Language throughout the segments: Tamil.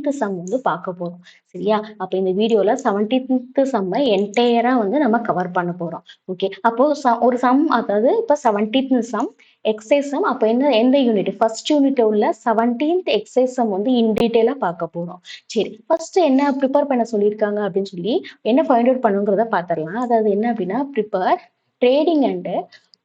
17th சம் வந்து பார்க்க போறோம். சரியா? அப்ப இந்த வீடியோல 17th சம்ம என்டையரா வந்து நம்ம கவர் பண்ண போறோம். ஓகே. அப்போ ஒரு சம் அதாவது இப்ப 17th சம் எக்ஸைஸ் சம் அப்ப எந்த யூனிட்? ஃபர்ஸ்ட் யூனிட்ல உள்ள 17th எக்ஸைஸ் சம் வந்து இன் டீடைலா பார்க்க போறோம். சரி. ஃபர்ஸ்ட் என்ன ப்ரிப்பேர் பண்ண சொல்லியிருக்காங்க அப்படின்னு சொல்லி என்ன ஃபைண்ட் அவுட் பண்ணுங்கிறத பார்த்துடலாம். அதாவது என்ன அப்படின்னா prepare trading and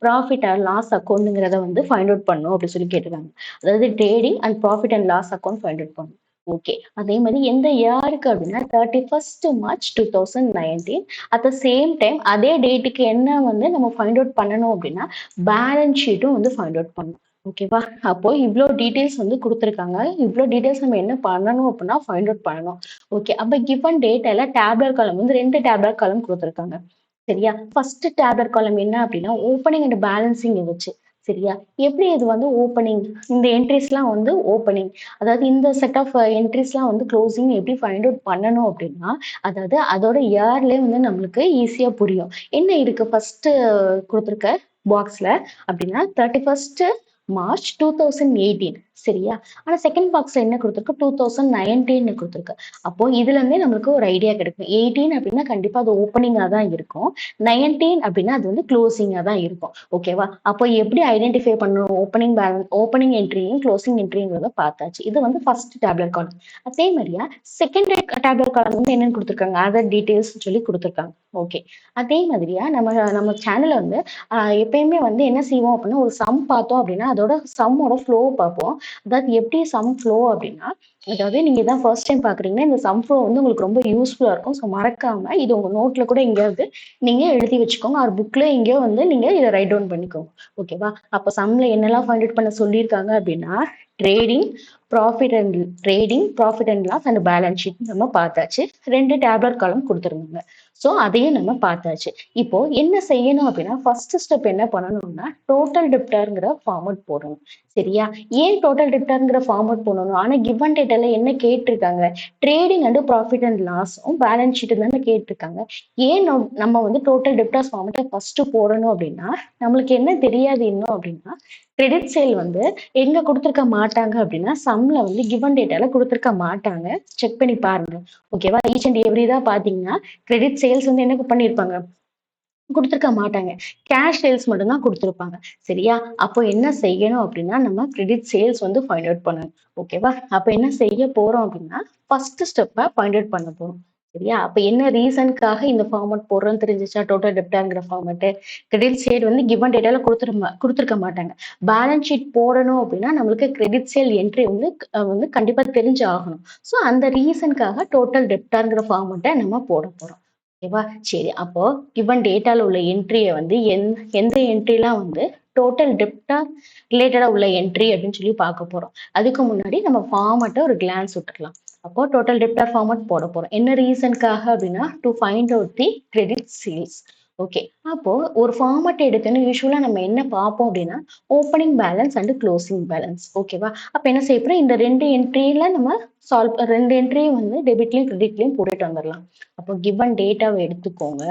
profit and loss அக்கௌண்ட்ங்கிறத வந்து ஃபைண்ட் அவுட் பண்ணும் அப்படின்னு சொல்லி கேட்டுருக்காங்க. அதாவது trading and profit and loss account find out பண்ணும். ஓகே. அதே மாதிரி எந்த இயருக்கு அப்படின்னா 31st March 2019. At the same time அதே டேட்டுக்கு என்ன வந்து நம்ம ஃபைண்ட் அவுட் பண்ணணும் அப்படின்னா பேலன்ஸ் ஷீட்டும் வந்து ஃபைண்ட் அவுட் பண்ணணும். ஓகேவா? அப்போ இவ்வளோ டீடைல்ஸ் வந்து கொடுத்துருக்காங்க. இவ்வளோ டீடைல்ஸ் நம்ம என்ன பண்ணணும் அப்படின்னா ஃபைண்ட் அவுட் பண்ணணும். ஓகே. அப்போ கிவன் டேட்டால டேப்லெட் காலம் வந்து 2 டேப்லெட் காலம் கொடுத்துருக்காங்க. சரியா? ஃபர்ஸ்ட் டேப்லெட் காலம் என்ன அப்படின்னா ஓப்பனிங் அண்ட் பேலன்சிங் வச்சு. சரியா? எப்படி இது வந்து ஓப்பனிங் இந்த என்ட்ரிஸ்லாம் வந்து ஓப்பனிங் அதாவது இந்த செட் ஆஃப் என்ட்ரிஸ்லாம் வந்து க்ளோசிங் எப்படி ஃபைண்ட் அவுட் பண்ணணும் அப்படின்னா அதாவது அதோட இயர்லேயே வந்து நம்மளுக்கு ஈஸியா புரியும். என்ன இருக்கு ஃபர்ஸ்ட் கொடுத்துருக்க பாக்ஸ்ல அப்படின்னா 31st March 2018. சரியா? ஆனா செகண்ட் பாக்ஸ்ல என்ன கொடுத்துருக்கு 2019 கொடுத்துருக்கு. அப்போ இதுல இருந்தே நம்மளுக்கு ஒரு ஐடியா கிடைக்கும். 18 அப்படின்னா கண்டிப்பா அது ஓப்பனிங்கா தான் இருக்கும். 19 அப்படின்னா அது வந்து க்ளோசிங்கா தான் இருக்கும். ஓகேவா? அப்போ எப்படி ஐடென்டிஃபை பண்ணணும் ஓப்பனிங் பேலன்ஸ் ஓப்பனிங் என்ட்ரியும் க்ளோசிங் என்ட்ரிங்கிறத பார்த்தாச்சு. இது வந்து ஃபர்ஸ்ட் டேப்லெட் காலம். அதே மாதிரியா செகண்ட் டேப்லெட் காலம் வந்து என்னன்னு கொடுத்துருக்காங்க அதர் டீடைல்ஸ் சொல்லி கொடுத்துருக்காங்க. ஓகே. அதே மாதிரியா நம்ம சேனல்ல வந்து எப்பயுமே வந்து என்ன செய்வோம் அப்படின்னா ஒரு சம் பார்த்தோம் அப்படின்னா அதோட சம்மோட ஃப்ளோ பார்ப்போம். அதாவது எப்படி சம் ஃப்ளோ அப்படின்னா அதாவது நீங்க தான் ஃபர்ஸ்ட் டைம் பாக்குறீங்கன்னா இந்த சம் ஃப்ளோ வந்து உங்களுக்கு ரொம்ப யூஸ்ஃபுல்லா இருக்கும். ஸோ மறக்காம இது உங்க நோட்ல கூட எங்கேயாவது நீங்க எழுதி வச்சுக்கோங்க. ஒரு புக்ல எங்கேயோ வந்து நீங்க இதை ரைட் டவுன் பண்ணிக்கோங்க. ஓகேவா? அப்ப சம்ல என்னெல்லாம் ஃபைண்ட் அவுட் பண்ண சொல்லியிருக்காங்க அப்படின்னா trading profit and loss and balance sheet நம்ம பார்த்தாச்சு. 2 டேப்லெட் காலம் கொடுத்துருந்தாங்க. ஸோ அதையும் நம்ம பார்த்தாச்சு. இப்போ என்ன செய்யணும் அப்படின்னா ஃபர்ஸ்ட் ஸ்டெப் என்ன பண்ணணும்னா டோட்டல் டெப்டார்ங்கிற ஃபார்மட் போடணும். சரியா? ஏன் டோட்டல் டெப்டார்ங்கிற ஃபார்மட் போடணும்? ஆனா கிவன் டேட்டால என்ன கேட்டிருக்காங்க ட்ரேடிங் அண்ட் ப்ராஃபிட் அண்ட் லாஸும் பேலன்ஸ் ஷீட் தானே கேட்டிருக்காங்க. ஏன் நம்ம வந்து டோட்டல் டெப்டார்ஸ் ஃபார்மட்டை ஃபர்ஸ்ட் போடணும் அப்படின்னா நம்மளுக்கு என்ன தெரியாது இன்னும் அப்படின்னா கிரெடிட் சேல் வந்து எங்க கொடுத்துருக்க மாட்டாங்க அப்படின்னா சம்ல வந்து கிவன் டேட்டால கொடுத்துருக்க மாட்டாங்க. செக் பண்ணி பாருங்க. ஓகேவா? ஈச் அண்ட் எவ்ரி தான் பாத்தீங்கன்னா கிரெடிட் சேல்ஸ் வந்து என்ன பண்ணிருப்பாங்க கொடுத்துருக்க மாட்டாங்க. கேஷ் சேல்ஸ் மட்டும் தான் கொடுத்துருப்பாங்க. சரியா? அப்போ என்ன செய்யணும் அப்படின்னா நம்ம கிரெடிட் சேல்ஸ் வந்து ஃபைண்ட் அவுட் பண்ணணும். ஓகேவா? அப்ப என்ன செய்ய போறோம் அப்படின்னா ஃபர்ஸ்ட் ஸ்டெப்பை ஃபைண்ட் அவுட் பண்ண போறோம். சரியா? அப்ப என்ன ரீசனுக்காக இந்த ஃபார்மட் போடுறோம்னு தெரிஞ்சிச்சா டோட்டல் டெப்டாங்கிற ஃபார்மட் கிரெடிட் சேல் வந்து கிவன் டேட்டால கொடுத்துருக்க மாட்டாங்க. பேலன்ஸ் ஷீட் போடணும் அப்படின்னா நம்மளுக்கு கிரெடிட் சேல் என்ட்ரி வந்து கண்டிப்பா தெரிஞ்சு ஆகணும். ஸோ அந்த ரீசனுக்காக டோட்டல் டெப்டாங்கிற ஃபார்மட்டை நம்ம போட போறோம். ஓகேவா? சரி. அப்போ கிவன் டேட்டால உள்ள என்ட்ரியை வந்து எந்த என்ட்ரிலாம் வந்து டோட்டல் டெப்டா ரிலேட்டடா உள்ள என்ட்ரி அப்படின்னு சொல்லி பார்க்க போறோம். அதுக்கு முன்னாடி நம்ம ஃபார்மட்டை ஒரு கிளான்ஸ் விட்டுக்கலாம். அப்போ டோட்டல் டெப்டார் ஃபார்மட் போட போறோம். என்ன ரீசனுக்காக அப்படின்னா to find out the credit sales. Okay. அப்போ ஒரு ஃபார்மட் எடுத்தோன்னு யூஸ்வலா நம்ம என்ன பார்ப்போம் அப்படின்னா opening balance and closing balance. ஓகேவா? அப்ப என்ன செய்ய போறோம் இந்த 2 என்ட்ரியில நம்ம 2 என்ட்ரியும் வந்து டெபிட்லயும் கிரெடிட்லயும் போட்டுட்டு வந்துடலாம். அப்போ கிவன் டேட்டாவை எடுத்துக்கோங்க.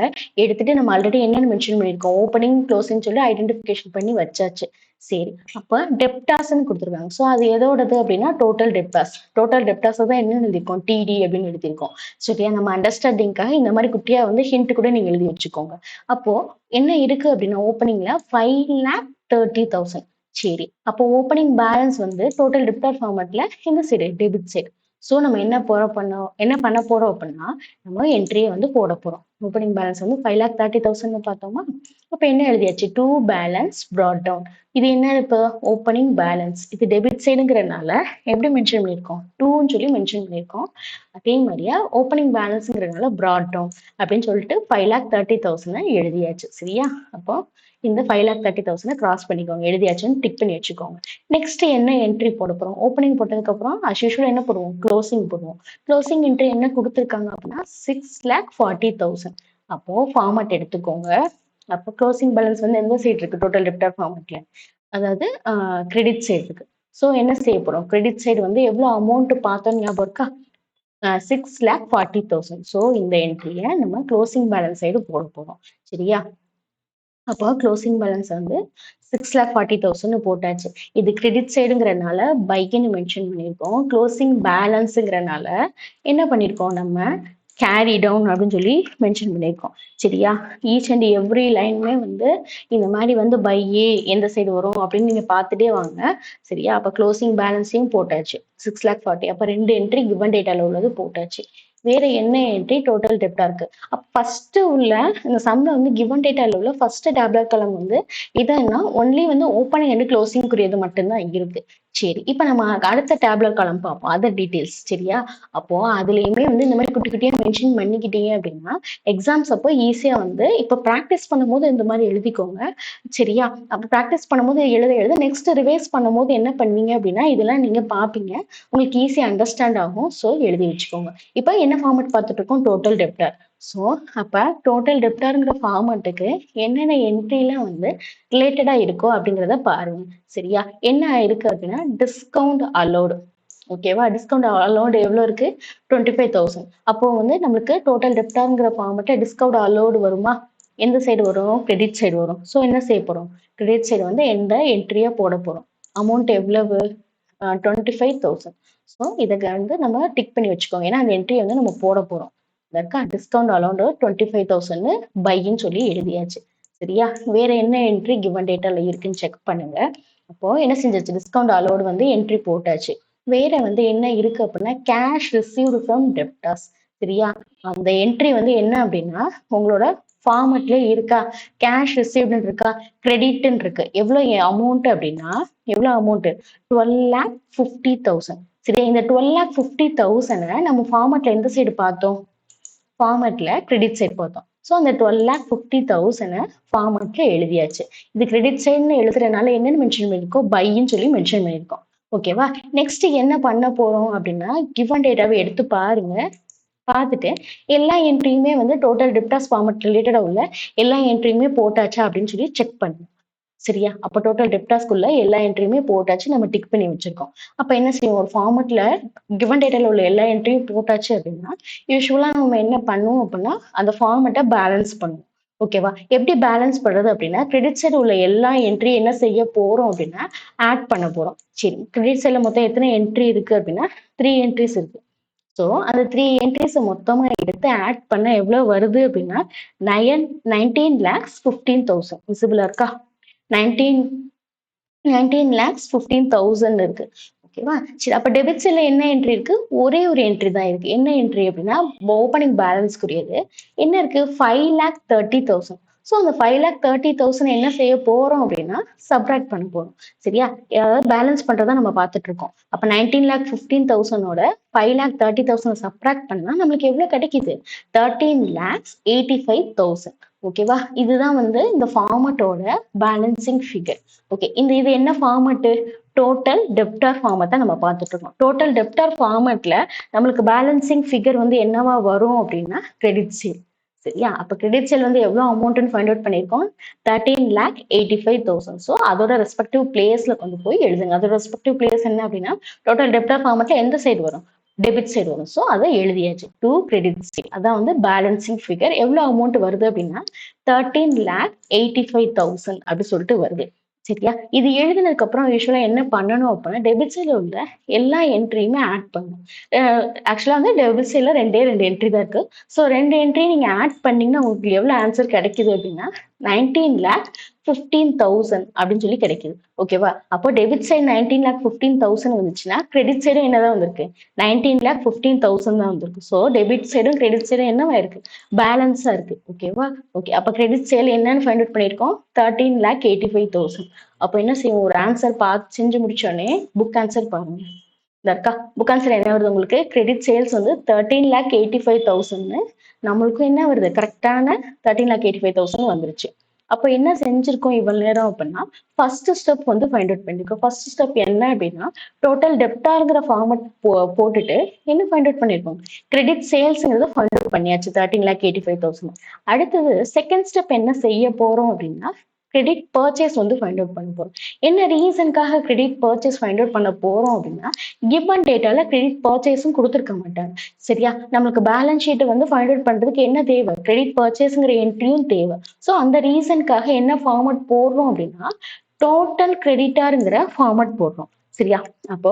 எடுத்துட்டு நம்ம ஆல்ரெடி என்னன்னு மென்ஷன் பண்ணியிருக்கோம் ஓப்பனிங் க்ளோசிங் சொல்லி ஐடென்டிஃபிகேஷன் பண்ணி வச்சாச்சு. சரி. அப்ப டெப்டாஸ்ன்னு கொடுத்துருக்காங்க. ஸோ அது எதோடது அப்படின்னா டோட்டல் டெப்டாஸ். டோட்டல் டெப்டாஸ் தான் என்ன எழுதியிருக்கோம் டிடி அப்படின்னு எழுதியிருக்கோம். சரியா? நம்ம அண்டர்ஸ்டாண்டிங்காக இந்த மாதிரி குட்டியா வந்து ஹிண்ட் கூட நீங்க எழுதி வச்சுக்கோங்க. அப்போ என்ன இருக்கு அப்படின்னா ஓப்பனிங்ல 5,30,000. சரி. அப்போ ஓப்பனிங் பேலன்ஸ் வந்து டோட்டல் டெப்டார் ஃபார்மட்ல இந்த சைடு டெபிட் சைடு. ஸோ நம்ம என்ன பண்ண போறோம் அப்படின்னா நம்ம என்ட்ரியை வந்து போட போறோம். ஓப்பனிங் பேலன்ஸ் வந்து 5,30,000 பார்த்தோமா? அப்ப என்ன எழுதியாச்சு டூ பேலன்ஸ் brought down. இது என்ன இப்போ ஓப்பனிங் பேலன்ஸ் இது டெபிட் சைடுங்கிறதுனால எப்படி மென்ஷன் பண்ணியிருக்கோம் டூன்னு சொல்லி மென்ஷன் பண்ணியிருக்கோம். அதே மாதிரியா ஓப்பனிங் பேலன்ஸ்ங்கிறதுனால brought down அப்படின்னு சொல்லிட்டு 5,30,000 எழுதியாச்சு. சரியா? அப்போ இந்த 5,30,000 கிராஸ் பண்ணிக்கோங்க. எழுதியாச்சுன்னு டிக் பண்ணி வச்சுக்கோங்க. நெக்ஸ்ட் என்ன என்ட்ரி போட போறோம் ஓப்பனிங் போட்டதுக்கு அப்புறம் as usual என்ன போடுவோம் க்ளோசிங் போடுவோம். க்ளோசிங் என்ட்ரி என்ன கொடுத்துருக்காங்க அப்படின்னா 6,40,000. அப்போ ஃபார்மட் எடுத்துக்கோங்க. அப்போ க்ளோசிங் பேலன்ஸ் வந்து எந்த சைடு இருக்கு டோட்டல் டெப்டார் ஃபார்மட்ல அதாவது கிரெடிட் சைடு இருக்கு. ஸோ என்ன செய்ய போறோம் கிரெடிட் சைடு வந்து எவ்வளவு அமௌண்ட் பார்த்தோம் ஞாபகம் இருக்கா 6,40,000. ஸோ இந்த என்ட்ரியை நம்ம க்ளோசிங் பேலன்ஸ் சைடு போட போறோம். சரியா? அப்போ க்ளோசிங் பேலன்ஸ் வந்து 6,40,000 போட்டாச்சு. இது கிரெடிட் சைடுங்கிறனால பைக்குன்னு மென்ஷன் பண்ணியிருக்கோம். க்ளோசிங் பேலன்ஸுங்கிறனால என்ன பண்ணியிருக்கோம் நம்ம கேரி டவுன் அப்படின்னு சொல்லி மென்ஷன் பண்ணியிருக்கோம். சரியா? ஈச் அண்ட் எவ்ரி லைனுமே வந்து இந்த மாதிரி வந்து பையே எந்த சைடு வரும் அப்படின்னு நீங்க பார்த்துட்டே வாங்க. சரியா? அப்போ க்ளோசிங் பேலன்ஸையும் போட்டாச்சு 6,40,000. அப்போ 2 என்ட்ரி கிவன் டேட்டால உள்ளது போட்டாச்சு. வேற என்ன என்ட்ரி டோட்டல் டெப்டா இருக்கு. ஃபர்ஸ்ட் உள்ள இந்த சம்ல வந்து கிவன் டேட்டால உள்ள ஃபர்ஸ்ட் டேப்லெட் காலம் வந்து இதன்னா ஒன்லி வந்து ஓப்பனிங் அண்ட் க்ளோசிங் குறியது மட்டும்தான் இருக்கு. சரி, இப்ப நம்ம அடுத்த டேப்லெட் காலம் பார்ப்போம், அதர் டீடைல்ஸ். சரியா? அப்போ அதுலயுமே வந்து இந்த மாதிரி குட்டி குட்டியா மென்ஷன் பண்ணிக்கிட்டீங்க அப்படின்னா எக்ஸாம்ஸ் அப்போ ஈஸியா வந்து இப்ப ப்ராக்டிஸ் பண்ணும்போது இந்த மாதிரி எழுதிக்கோங்க. சரியா? அப்ப ப்ராக்டிஸ் பண்ணும்போது எழுத எழுத நெக்ஸ்ட் ரிவைஸ் பண்ணும்போது என்ன பண்ணுவீங்க அப்படின்னா இதெல்லாம் நீங்க பாப்பீங்க, உங்களுக்கு ஈஸியா அண்டர்ஸ்டாண்ட் ஆகும். ஸோ எழுதி வச்சுக்கோங்க. இப்போ என்ன ஃபார்மேட் பார்த்துட்டு இருக்கோம்? Total debtor. ஸோ அப்ப டோட்டல் டெப்டர்ங்கிற ஃபார்மேட்டுக்கு என்னென்ன என்ட்ரிலாம் வந்து ரிலேட்டடா இருக்கோ அப்படிங்கிறத பாருங்க. சரியா? என்ன இருக்கு அப்படின்னா டிஸ்கவுண்ட் அலோடு. ஓகேவா? டிஸ்கவுண்ட் அலோடு எவ்வளோ இருக்கு? 25,000. அப்போ வந்து நம்மளுக்கு டோட்டல் டெப்டாங்கிற ஃபார்மேட்ல டிஸ்கவுண்ட் அலோடு வருமா? எந்த சைடு வரும்? கிரெடிட் சைடு வரும். ஸோ என்ன செய்ய போறோம்? கிரெடிட் சைடு வந்து எந்த என்ட்ரியா போட போறோம்? அமௌண்ட் எவ்வளவு? 25,000. ஸோ இதை வந்து நம்ம டிக் பண்ணி வச்சுக்கோங்க. ஏன்னா அந்த என்ட்ரி வந்து நம்ம போட போறோம். இதற்கா டிஸ்கவுண்ட் அலோடு 25,000 பைன்னு சொல்லி எழுதியாச்சு. சரியா? வேற என்ன என்ட்ரி கிவன் டேட்டால இருக்குன்னு செக் பண்ணுங்க. அப்போ என்ன செஞ்சாச்சு? டிஸ்கவுண்ட் அலோடு வந்து என்ட்ரி போட்டாச்சு. வேற வந்து என்ன இருக்கு அப்படின்னா கேஷ் ரிசீவ்டு ஃப்ரம் டெப்டார்ஸ். சரியா? அந்த என்ட்ரி வந்து என்ன அப்படின்னா உங்களோட ஃபார்மட்ல இருக்கா? கேஷ் ரிசீவ்டுன்னு இருக்கா? கிரெடிட்னு இருக்கு. எவ்வளவு அமௌண்ட் அப்படின்னா எவ்வளவு அமௌண்ட்? 12,50,000. சரியா? இந்த 12,50,000 நம்ம ஃபார்மட்ல எந்த சைடு பார்த்தோம்? ஃபார்மட்ல கிரெடிட் சைடு பார்த்தோம். ஸோ அந்த 12,50,000 ஃபார்மட்ல எழுதியாச்சு. இது கிரெடிட் சைடுன்னு எழுதுறதுனால என்னன்னு மென்ஷன் பண்ணியிருக்கோம்? பைன்னு சொல்லி மென்ஷன் பண்ணியிருக்கோம். ஓகேவா? நெக்ஸ்ட் என்ன பண்ண போறோம் அப்படின்னா கிவன் டேட்டாவை எடுத்து பாருங்க. பார்த்துட்டு எல்லா என்ட்ரியுமே வந்து டோட்டல் டெப்டார்ஸ் ஃபார்மட் ரிலேட்டடா உள்ள எல்லா என்ட்ரியுமே போட்டாச்சா அப்படின்னு சொல்லி செக் பண்ணுங்க. சரியா? அப்ப டோட்டல் டெப்டார்ஸ்க்குள்ள எல்லா என்ட்ரியுமே போட்டாச்சு, நம்ம டிக் பண்ணி வச்சிருக்கோம். அப்ப என்ன செய்வோம்? ஒரு ஃபார்மட்ல கிவன் டேட்டால உள்ள எல்லா என்ட்ரியும் போட்டாச்சு அப்படின்னா யூஸ்வலா நம்ம என்ன பண்ணுவோம் அப்படின்னா அந்த ஃபார்மட்டை பேலன்ஸ் பண்ணுவோம். ஓகேவா? எப்படி பேலன்ஸ் பண்றது அப்படின்னா கிரெடிட் சைடு உள்ள எல்லா என்ட்ரி என்ன செய்ய போறோம் அப்படின்னா ஆட் பண்ண போறோம். சரி, கிரெடிட் சைடுல மொத்தம் எத்தனை என்ட்ரி இருக்கு அப்படின்னா 3 என்ட்ரிஸ் இருக்கு. ஸோ அந்த 3 என்ட்ரிஸ் மொத்தமா எடுத்து ஆட் பண்ண எவ்வளவு வருது அப்படின்னா 19,15,000 விசிபிளா இருக்கா? 19 19,15,000 இருக்கு. ஓகேவா? சரி, அப்ப டெபிட் சைட்ல என்ன என்ட்ரி இருக்கு? ஒரே ஒரு என்ட்ரி தான் இருக்கு. என்ன என்ட்ரி அப்படின்னா ஓப்பனிங் பேலன்ஸ்க்குரியது என்ன இருக்கு? 5,30,000. ஸோ அந்த 5,30,000 என்ன செய்ய போறோம் அப்படின்னா சப்ராக்ட் பண்ண போறோம். சரியா? அதாவது பேலன்ஸ் பண்றதா நம்ம பார்த்துட்டு இருக்கோம். அப்ப 19,15,000ஓட 5,30,000 சப்ராக்ட் பண்ணா நம்மளுக்கு எவ்வளவு கிடைக்குது? 13,85,000. ஓகேவா? இதுதான் வந்து இந்த ஃபார்மட்டோட பேலன்சிங் ஃபிகர். ஓகே, இது என்ன ஃபார்மட்? டோட்டல் டெப்டார் ஃபார்மட் தான் நம்ம பார்த்துட்டு இருக்கோம். டோட்டல் டெப்டார் ஃபார்மட்ல நம்மளுக்கு பேலன்சிங் ஃபிகர் வந்து என்னவா வரும் அப்படின்னா கிரெடிட் சேல். சரியா? அப்ப கிரெடிட் சேல் வந்து எவ்வளவு அமௌண்ட்னு ஃபைண்ட் அவுட் பண்ணியிருக்கோம்? 13,85,000. ஸோ அதோட ரெஸ்பெக்டிவ் பிளேஸ்ல கொண்டு போய் எழுதுங்க. அதோட ரெஸ்பெக்டிவ் பிளேஸ் என்ன அப்படின்னா டோட்டல் டெப்டார் ஃபார்மட்ல எந்த சைடு வரும்? டெபிட் சைடு வரும். ஸோ அதை எழுதியாச்சு. To credit sale. அதான் வந்து பேலன்சிங் ஃபிகர். எவ்வளவு அமௌண்ட் வருது அப்படின்னா 13,85,000 அப்படி சொல்லிட்டு வருது. சரியா? இது எழுதினதுக்கு அப்புறம் யூஸ்வலா என்ன பண்ணணும் அப்படின்னா டெபிட் சைட்ல உள்ள எல்லா என்ட்ரியுமே ஆட் பண்ணணும். ஆக்சுவலா வந்து டெபிட் சைட்ல ரெண்டு என்ட்ரி தான் இருக்கு. ஸோ 2 என்ட்ரி நீங்க ஆட் பண்ணீங்கன்னா உங்களுக்கு எவ்வளவு ஆன்சர் கிடைக்குது அப்படின்னா 19,15,000 அப்படின்னு சொல்லி கிடைக்குது. ஓகேவா? அப்போ டெபிட் சைடு 19,15,000 வந்துச்சுன்னா கிரெடிட் சைடும் என்னதான் வந்திருக்கு? 19,15,000 தான் வந்திருக்கு. ஸோ டெபிட் சைடும் கிரெடிட் சைடும் என்னவா இருக்கு? பேலன்ஸா இருக்கு. ஓகேவா? ஓகே, அப்ப கிரெடிட் சேல் என்னன்னு ஃபைண்ட் அவுட் பண்ணிருக்கோம்? 13,85,000. அப்ப என்ன செய்வோம்? ஒரு ஆன்சர் பார்த்து செஞ்சு முடிச்சோடனே புக் ஆன்சர் பாருங்க. இருக்கா? புக் ஆன்சர் என்ன வருது உங்களுக்கு? கிரெடிட் சேல்ஸ் வந்து 13,85,000. நம்மளுக்கும் என்ன வருது? கரெக்டான 13,85,000 வந்துருச்சு. அப்ப என்ன செஞ்சிருக்கோம் இவ்வளவு நேரம் அப்படின்னா ஃபர்ஸ்ட் ஸ்டெப் வந்து ஃபைண்ட் அவுட் பண்ணிருக்கோம். ஃபர்ஸ்ட் ஸ்டெப் என்ன அப்படின்னா டோட்டல் டெப்டார்ங்கிற ஃபார்மட் போட்டுட்டு என்ன ஃபைண்ட் அவுட் பண்ணிருக்கோம்? கிரெடிட் சேல்ஸ்ங்கிறத ஃபைண்ட் அவுட் பண்ணியாச்சு 13,85,000. அடுத்தது செகண்ட் ஸ்டெப் என்ன செய்ய போறோம் அப்படின்னா கிரெடிட் பர்ச்சேஸ் வந்து ஃபைண்ட் அவுட் பண்ண போறோம். என்ன ரீசனுக்காக கிரெடிட் பர்ச்சேஸ் ஃபைண்ட் அவுட் பண்ண போறோம் அப்படின்னா, கிவன் டேட்டால கிரெடிட் பர்ச்சேஸும் கொடுத்துருக்க மாட்டாங்க. சரியா? நம்மளுக்கு பேலன்ஸ் ஷீட் வந்து ஃபைண்ட் அவுட் பண்றதுக்கு என்ன தேவை? கிரெடிட் பர்ச்சேஸ்ங்கிற என்ட்ரியும் தேவை. ஸோ அந்த ரீசனுக்காக என்ன ஃபார்மட் போடுறோம் அப்படின்னா, டோட்டல் கிரெடிட்டாருங்கிற ஃபார்மட் போடுறோம். சரியா? அப்போ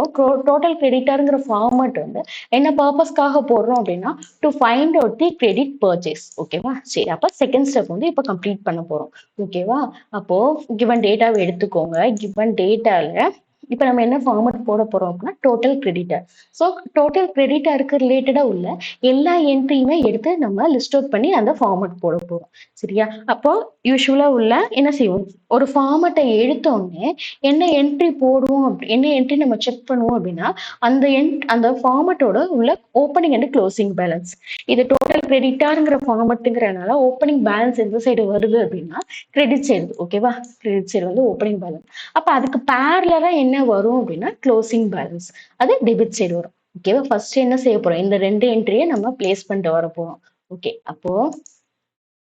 டோட்டல் கிரெடிட்டாருங்கிற ஃபார்மட் வந்து என்ன பர்பஸ்க்காக போடுறோம் அப்படின்னா, to find out the credit purchase. ஓகேவா? சரி, அப்ப செகண்ட் ஸ்டெப் வந்து இப்ப கம்ப்ளீட் பண்ண போறோம். ஓகேவா? அப்போ கிவன் டேட்டாவை எடுத்துக்கோங்க. கிவன் டேட்டால இப்ப நம்ம என்ன ஃபார்மட் போட போறோம் அப்படின்னா, டோட்டல் கிரெடிட்டர். ஸோ டோட்டல் கிரெடிட்டருக்கு ரிலேட்டடா உள்ள எல்லா என்ட்ரியுமே எடுத்து நம்ம லிஸ்ட் அவுட் பண்ணி அந்த ஃபார்மட் போட போறோம். சரியா? அப்போ யூஸ்வலா உள்ள என்ன செய்வோம், ஒரு ஃபார்மட்டை எடுத்தோடனே என்ன என்ட்ரி போடுவோம், என்ன என்ட்ரி நம்ம செக் பண்ணுவோம் அப்படின்னா, அந்த ஃபார்மட்டோட உள்ள ஓப்பனிங் அண்ட் க்ளோசிங் பேலன்ஸ். இது டோட்டல் கிரெடிட்டாருங்கிற ஃபார்மட்டுங்கிறனால ஓப்பனிங் பேலன்ஸ் எந்த சைடு வருது அப்படின்னா கிரெடிட் சைடு. ஓகேவா? கிரெடிட் சைடு வந்து ஓப்பனிங் பேலன்ஸ். அப்ப அதுக்கு பேரலா என்ன வரும் அப்படின்னா க்ளோசிங் பேலன்ஸ், அது டெபிட் சைடு வரும். ஓகேவா? ஃபர்ஸ்ட் என்ன செய்ய போறோம், இந்த ரெண்டு என்ட்ரியை நம்ம பிளேஸ் பண்ணிட்டு வர போறோம். ஓகே, அப்போ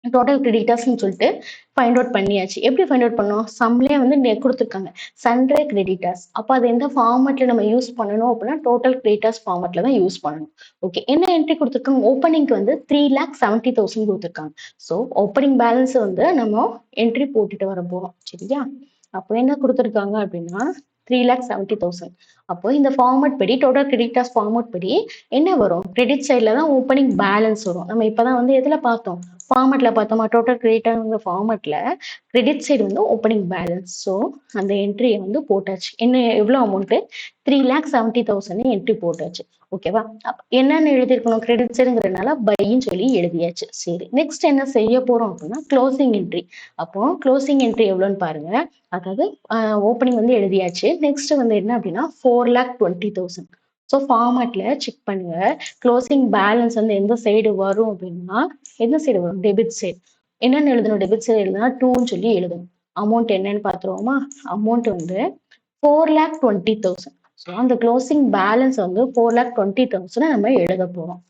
டோட்டல் கிரெடிட்டர்ஸ்னு சொல்லிட்டு ஃபைண்ட் அவுட் பண்ணியாச்சு. எப்படி ஃபைண்ட் அவுட் பண்ணோம், சம்லேயே வந்து கொடுத்துருக்காங்க சன்ட்ரே கிரெடிட்டர்ஸ். அப்போ அது எந்த ஃபார்மட்ல நம்ம யூஸ் பண்ணணும் அப்படின்னா டோட்டல் கிரெடிட்டர்ஸ் ஃபார்மட்ல தான் யூஸ் பண்ணணும். ஓகே, என்ன என்ட்ரி கொடுத்துருக்காங்க, ஓப்பனிங்க்கு வந்து 3,70,000 கொடுத்துருக்காங்க. ஸோ ஓப்பனிங் பேலன்ஸ் வந்து நம்ம என்ட்ரி போட்டுட்டு வர போறோம். சரியா? அப்போ என்ன கொடுத்துருக்காங்க அப்படின்னா 3,70,000. அப்போ இந்த ஃபார்மட் படி டோட்டல் கிரெடிட்டர்ஸ் ஃபார்மட் படி என்ன வரும், கிரெடிட் சைட்ல தான் ஓப்பனிங் பேலன்ஸ் வரும். நம்ம இப்பதான் வந்து எதுல பார்த்தோம், ஃபார்மட்ல பார்த்தோமா, டோட்டல் கிரெடிட்டர் ஃபார்மட்ல கிரெடிட் சைடு வந்து ஓப்பனிங் பேலன்ஸ். ஸோ அந்த என்ட்ரியை வந்து போட்டாச்சு. என்ன எவ்வளோ அமௌண்ட், 3,70,000 என்ட்ரி போட்டாச்சு. ஓகேவா? என்னன்னு எழுதிருக்கணும், கிரெடிட் சைடுங்கிறதுனால பைன்னு சொல்லி எழுதியாச்சு. சரி, நெக்ஸ்ட் என்ன செய்ய போறோம் அப்படின்னா க்ளோசிங் என்ட்ரி. அப்போ க்ளோசிங் என்ட்ரி எவ்வளோன்னு பாருங்க. அதாவது ஓப்பனிங் வந்து எழுதியாச்சு. நெக்ஸ்ட் வந்து என்ன அப்படின்னா 4,20,000. ஸோ ஃபார்மட்ல செக் பண்ணுங்க, க்ளோசிங் பேலன்ஸ் வந்து எந்த சைடு வரும் அப்படின்னா, எந்த சைடு வரும், டெபிட் சைடு. என்னன்னு எழுதணும், டெபிட் சைடு எழுதுனா 2ன்னு சொல்லி எழுதணும். அமௌண்ட் என்னன்னு பார்த்துருவோமா, அமௌண்ட் வந்து 4,20,000. ஸோ அந்த க்ளோசிங் பேலன்ஸ் வந்து 4,20,000 நம்ம எழுத போறோம்.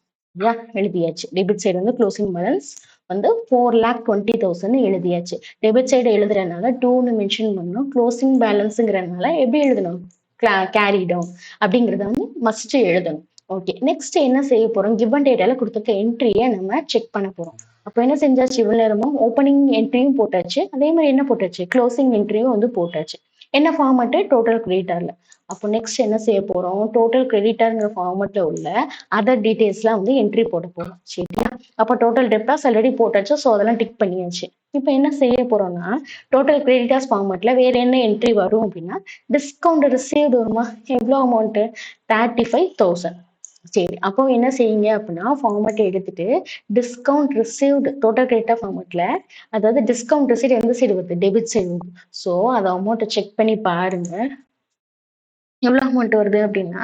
எழுதியாச்சு. டெபிட் சைடு வந்து க்ளோசிங் பேலன்ஸ் வந்து 4,20,000 எழுதியாச்சு. டெபிட் சைடு எழுதுறதுனால 2ன்னு மென்ஷன் பண்ணணும். க்ளோசிங் பேலன்ஸுங்கிறதுனால எப்படி எழுதணும், கேரி டவுன் அப்படிங்கிறத வந்து மஸ்ட் எழுதணும். ஓகே, நெக்ஸ்ட் என்ன செய்ய போறோம், கிவன் டேட்டால கொடுத்துருக்க என்ட்ரியை நம்ம செக் பண்ண போறோம். அப்போ என்ன செஞ்சாச்சு, இவ்வளவு நேரமும் ஓப்பனிங் என்ட்ரியும் போட்டாச்சு, அதே மாதிரி என்ன போட்டாச்சு, க்ளோசிங் என்ட்ரியும் வந்து போட்டாச்சு. என்ன ஃபார்மட், டோட்டல் கிரெடிட்டர்ல. அப்போ நெக்ஸ்ட் என்ன செய்ய போறோம், டோட்டல் கிரெடிட்டர்ங்கிற ஃபார்மட்ல உள்ள அதர் டீடைல்ஸ்லாம் வந்து என்ட்ரி போட போறோம். சரியா? அப்போ டோட்டல் டெப்டாஸ் ஆல்ரெடி போட்டாச்சு. ஸோ அதெல்லாம் டிக் பண்ணியாச்சு. இப்போ என்ன செய்ய போறோம்னா, டோட்டல் கிரெடிட்டர்ஸ் ஃபார்மட்ல வேற என்ன என்ட்ரி வரும் அப்படின்னா, டிஸ்கவுண்ட் ரிசீவ்டு வருமா, எவ்வளோ அமௌண்ட், 35,000. சரி, அப்போ என்ன செய்யுங்க அப்படின்னா, ஃபார்மட் எடுத்துட்டு டிஸ்கவுண்ட் ரிசீவ்டு டோட்டல் கிரெடிட்டர் ஃபார்மட்ல, அதாவது டிஸ்கவுண்ட் ரிசீவ்டு எந்த சைடு வருது, டெபிட் சைடு வருது. ஸோ அந்த அமௌண்ட்டை செக் பண்ணி பாருங்க, எவ்வளோ அமௌண்ட் வருது அப்படின்னா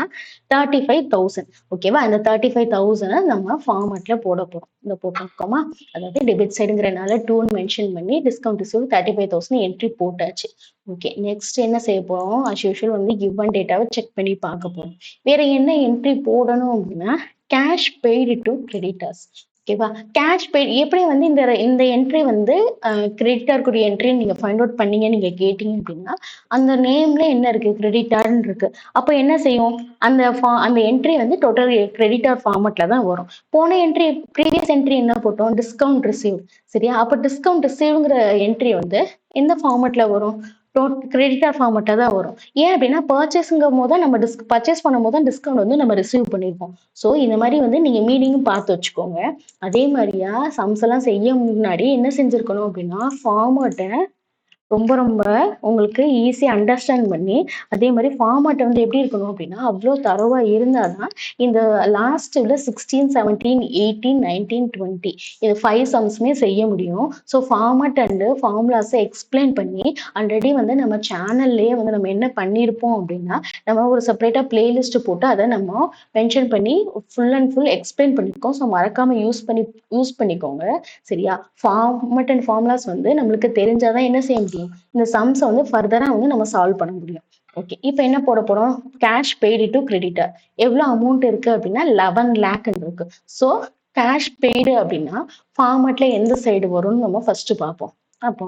35,000. ஓகேவா? அந்த 35,000 நம்ம ஃபார்மட்ல போட போறோம். இந்த போட்டிருக்கோமா, அதாவது டெபிட் சைடுங்கிறனால 2ன்னு மென்ஷன் பண்ணி டிஸ்கவுண்ட் ரிசீவ் 35,000 என்ட்ரி போட்டாச்சு. ஓகே, நெக்ஸ்ட் என்ன செய்ய போறோம், அஸ் யூஷுவல் வந்து கிவன் டேட்டாவை செக் பண்ணி பார்க்க போறோம். வேற என்ன என்ட்ரி போடணும் அப்படின்னா, கேஷ் பெய்டு டு கிரெடிட்டர்ஸ். ஓகேவா? கேஷ் பெய்டு எப்படி வந்து இந்த என்ட்ரி வந்து கிரெடிட்டாருக்குரிய என்ட்ரி நீங்க ஃபைண்ட் அவுட் பண்ணீங்க நீங்க கேட்டீங்க அப்படின்னா, அந்த நேம்ல என்ன இருக்கு, கிரெடிட்டார்னு இருக்கு. அப்போ என்ன செய்யும், அந்த என்ட்ரி வந்து டோட்டல் கிரெடிட்டார் ஃபார்மட்ல தான் வரும். போன என்ட்ரி, ப்ரீவியஸ் என்ட்ரி என்ன போட்டோம், டிஸ்கவுண்ட் ரிசீவ். சரியா? அப்போ டிஸ்கவுண்ட் ரிசீவ்ங்கிற என்ட்ரி வந்து எந்த ஃபார்மட்ல வரும், கிரெடிட்டார் ஃபார்மட்டா தான் வரும். ஏன் அப்படின்னா பர்ச்சேஸ்ங்கும் போது நம்ம பர்ச்சேஸ் பண்ணும் போது டிஸ்கவுண்ட் வந்து நம்ம ரிசீவ் பண்ணிருப்போம். ஸோ இந்த மாதிரி வந்து நீங்க மீனிங்கும் பார்த்து வச்சுக்கோங்க. அதே மாதிரியா சம்ஸ் எல்லாம் செய்ய முன்னாடி என்ன செஞ்சிருக்கணும் அப்படின்னா, ஃபார்மட்டை ரொம்ப ரொம்ப உங்களுக்கு ஈஸியா அண்டர்ஸ்டாண்ட் பண்ணி, அதே மாதிரி ஃபார்மட் வந்து எப்படி இருக்கணும் அப்படின்னா, அவ்வளோ தரோவா இருந்தாதான் இந்த லாஸ்ட்ல 16, 17, 18, 19, 20 இது 5 சம்ஸுமே செய்ய முடியும். ஸோ ஃபார்மட் அண்ட் ஃபார்முலாஸை எக்ஸ்பிளைன் பண்ணி ஆல்ரெடி வந்து நம்ம சேனல்லேயே வந்து நம்ம என்ன பண்ணியிருப்போம் அப்படின்னா, நம்ம ஒரு செப்பரேட்டா பிளேலிஸ்ட் போட்டு அதை நம்ம மென்ஷன் பண்ணி ஃபுல் அண்ட் ஃபுல் எக்ஸ்பிளைன் பண்ணியிருக்கோம். ஸோ மறக்காம யூஸ் பண்ணிக்கோங்க. சரியா? ஃபார்மட் அண்ட் ஃபார்முலாஸ் வந்து நம்மளுக்கு தெரிஞ்சாதான் என்ன செய்ய முடியும், இந்த சம்ஸை வந்து ஃபர்தரா வந்து நம்ம சால்வ் பண்ண முடியும். ஓகே, இப்போ என்ன போட போறோம், கேஷ் பெய்டு டு கிரெடிட்டர் எவ்வளோ அமௌண்ட் இருக்கு அப்படின்னா 11 lakh இருக்கு. ஸோ கேஷ் பெய்டு அப்படின்னா ஃபார்மட்ல எந்த சைடு வரும்னு நம்ம ஃபர்ஸ்ட் பார்ப்போம். அப்போ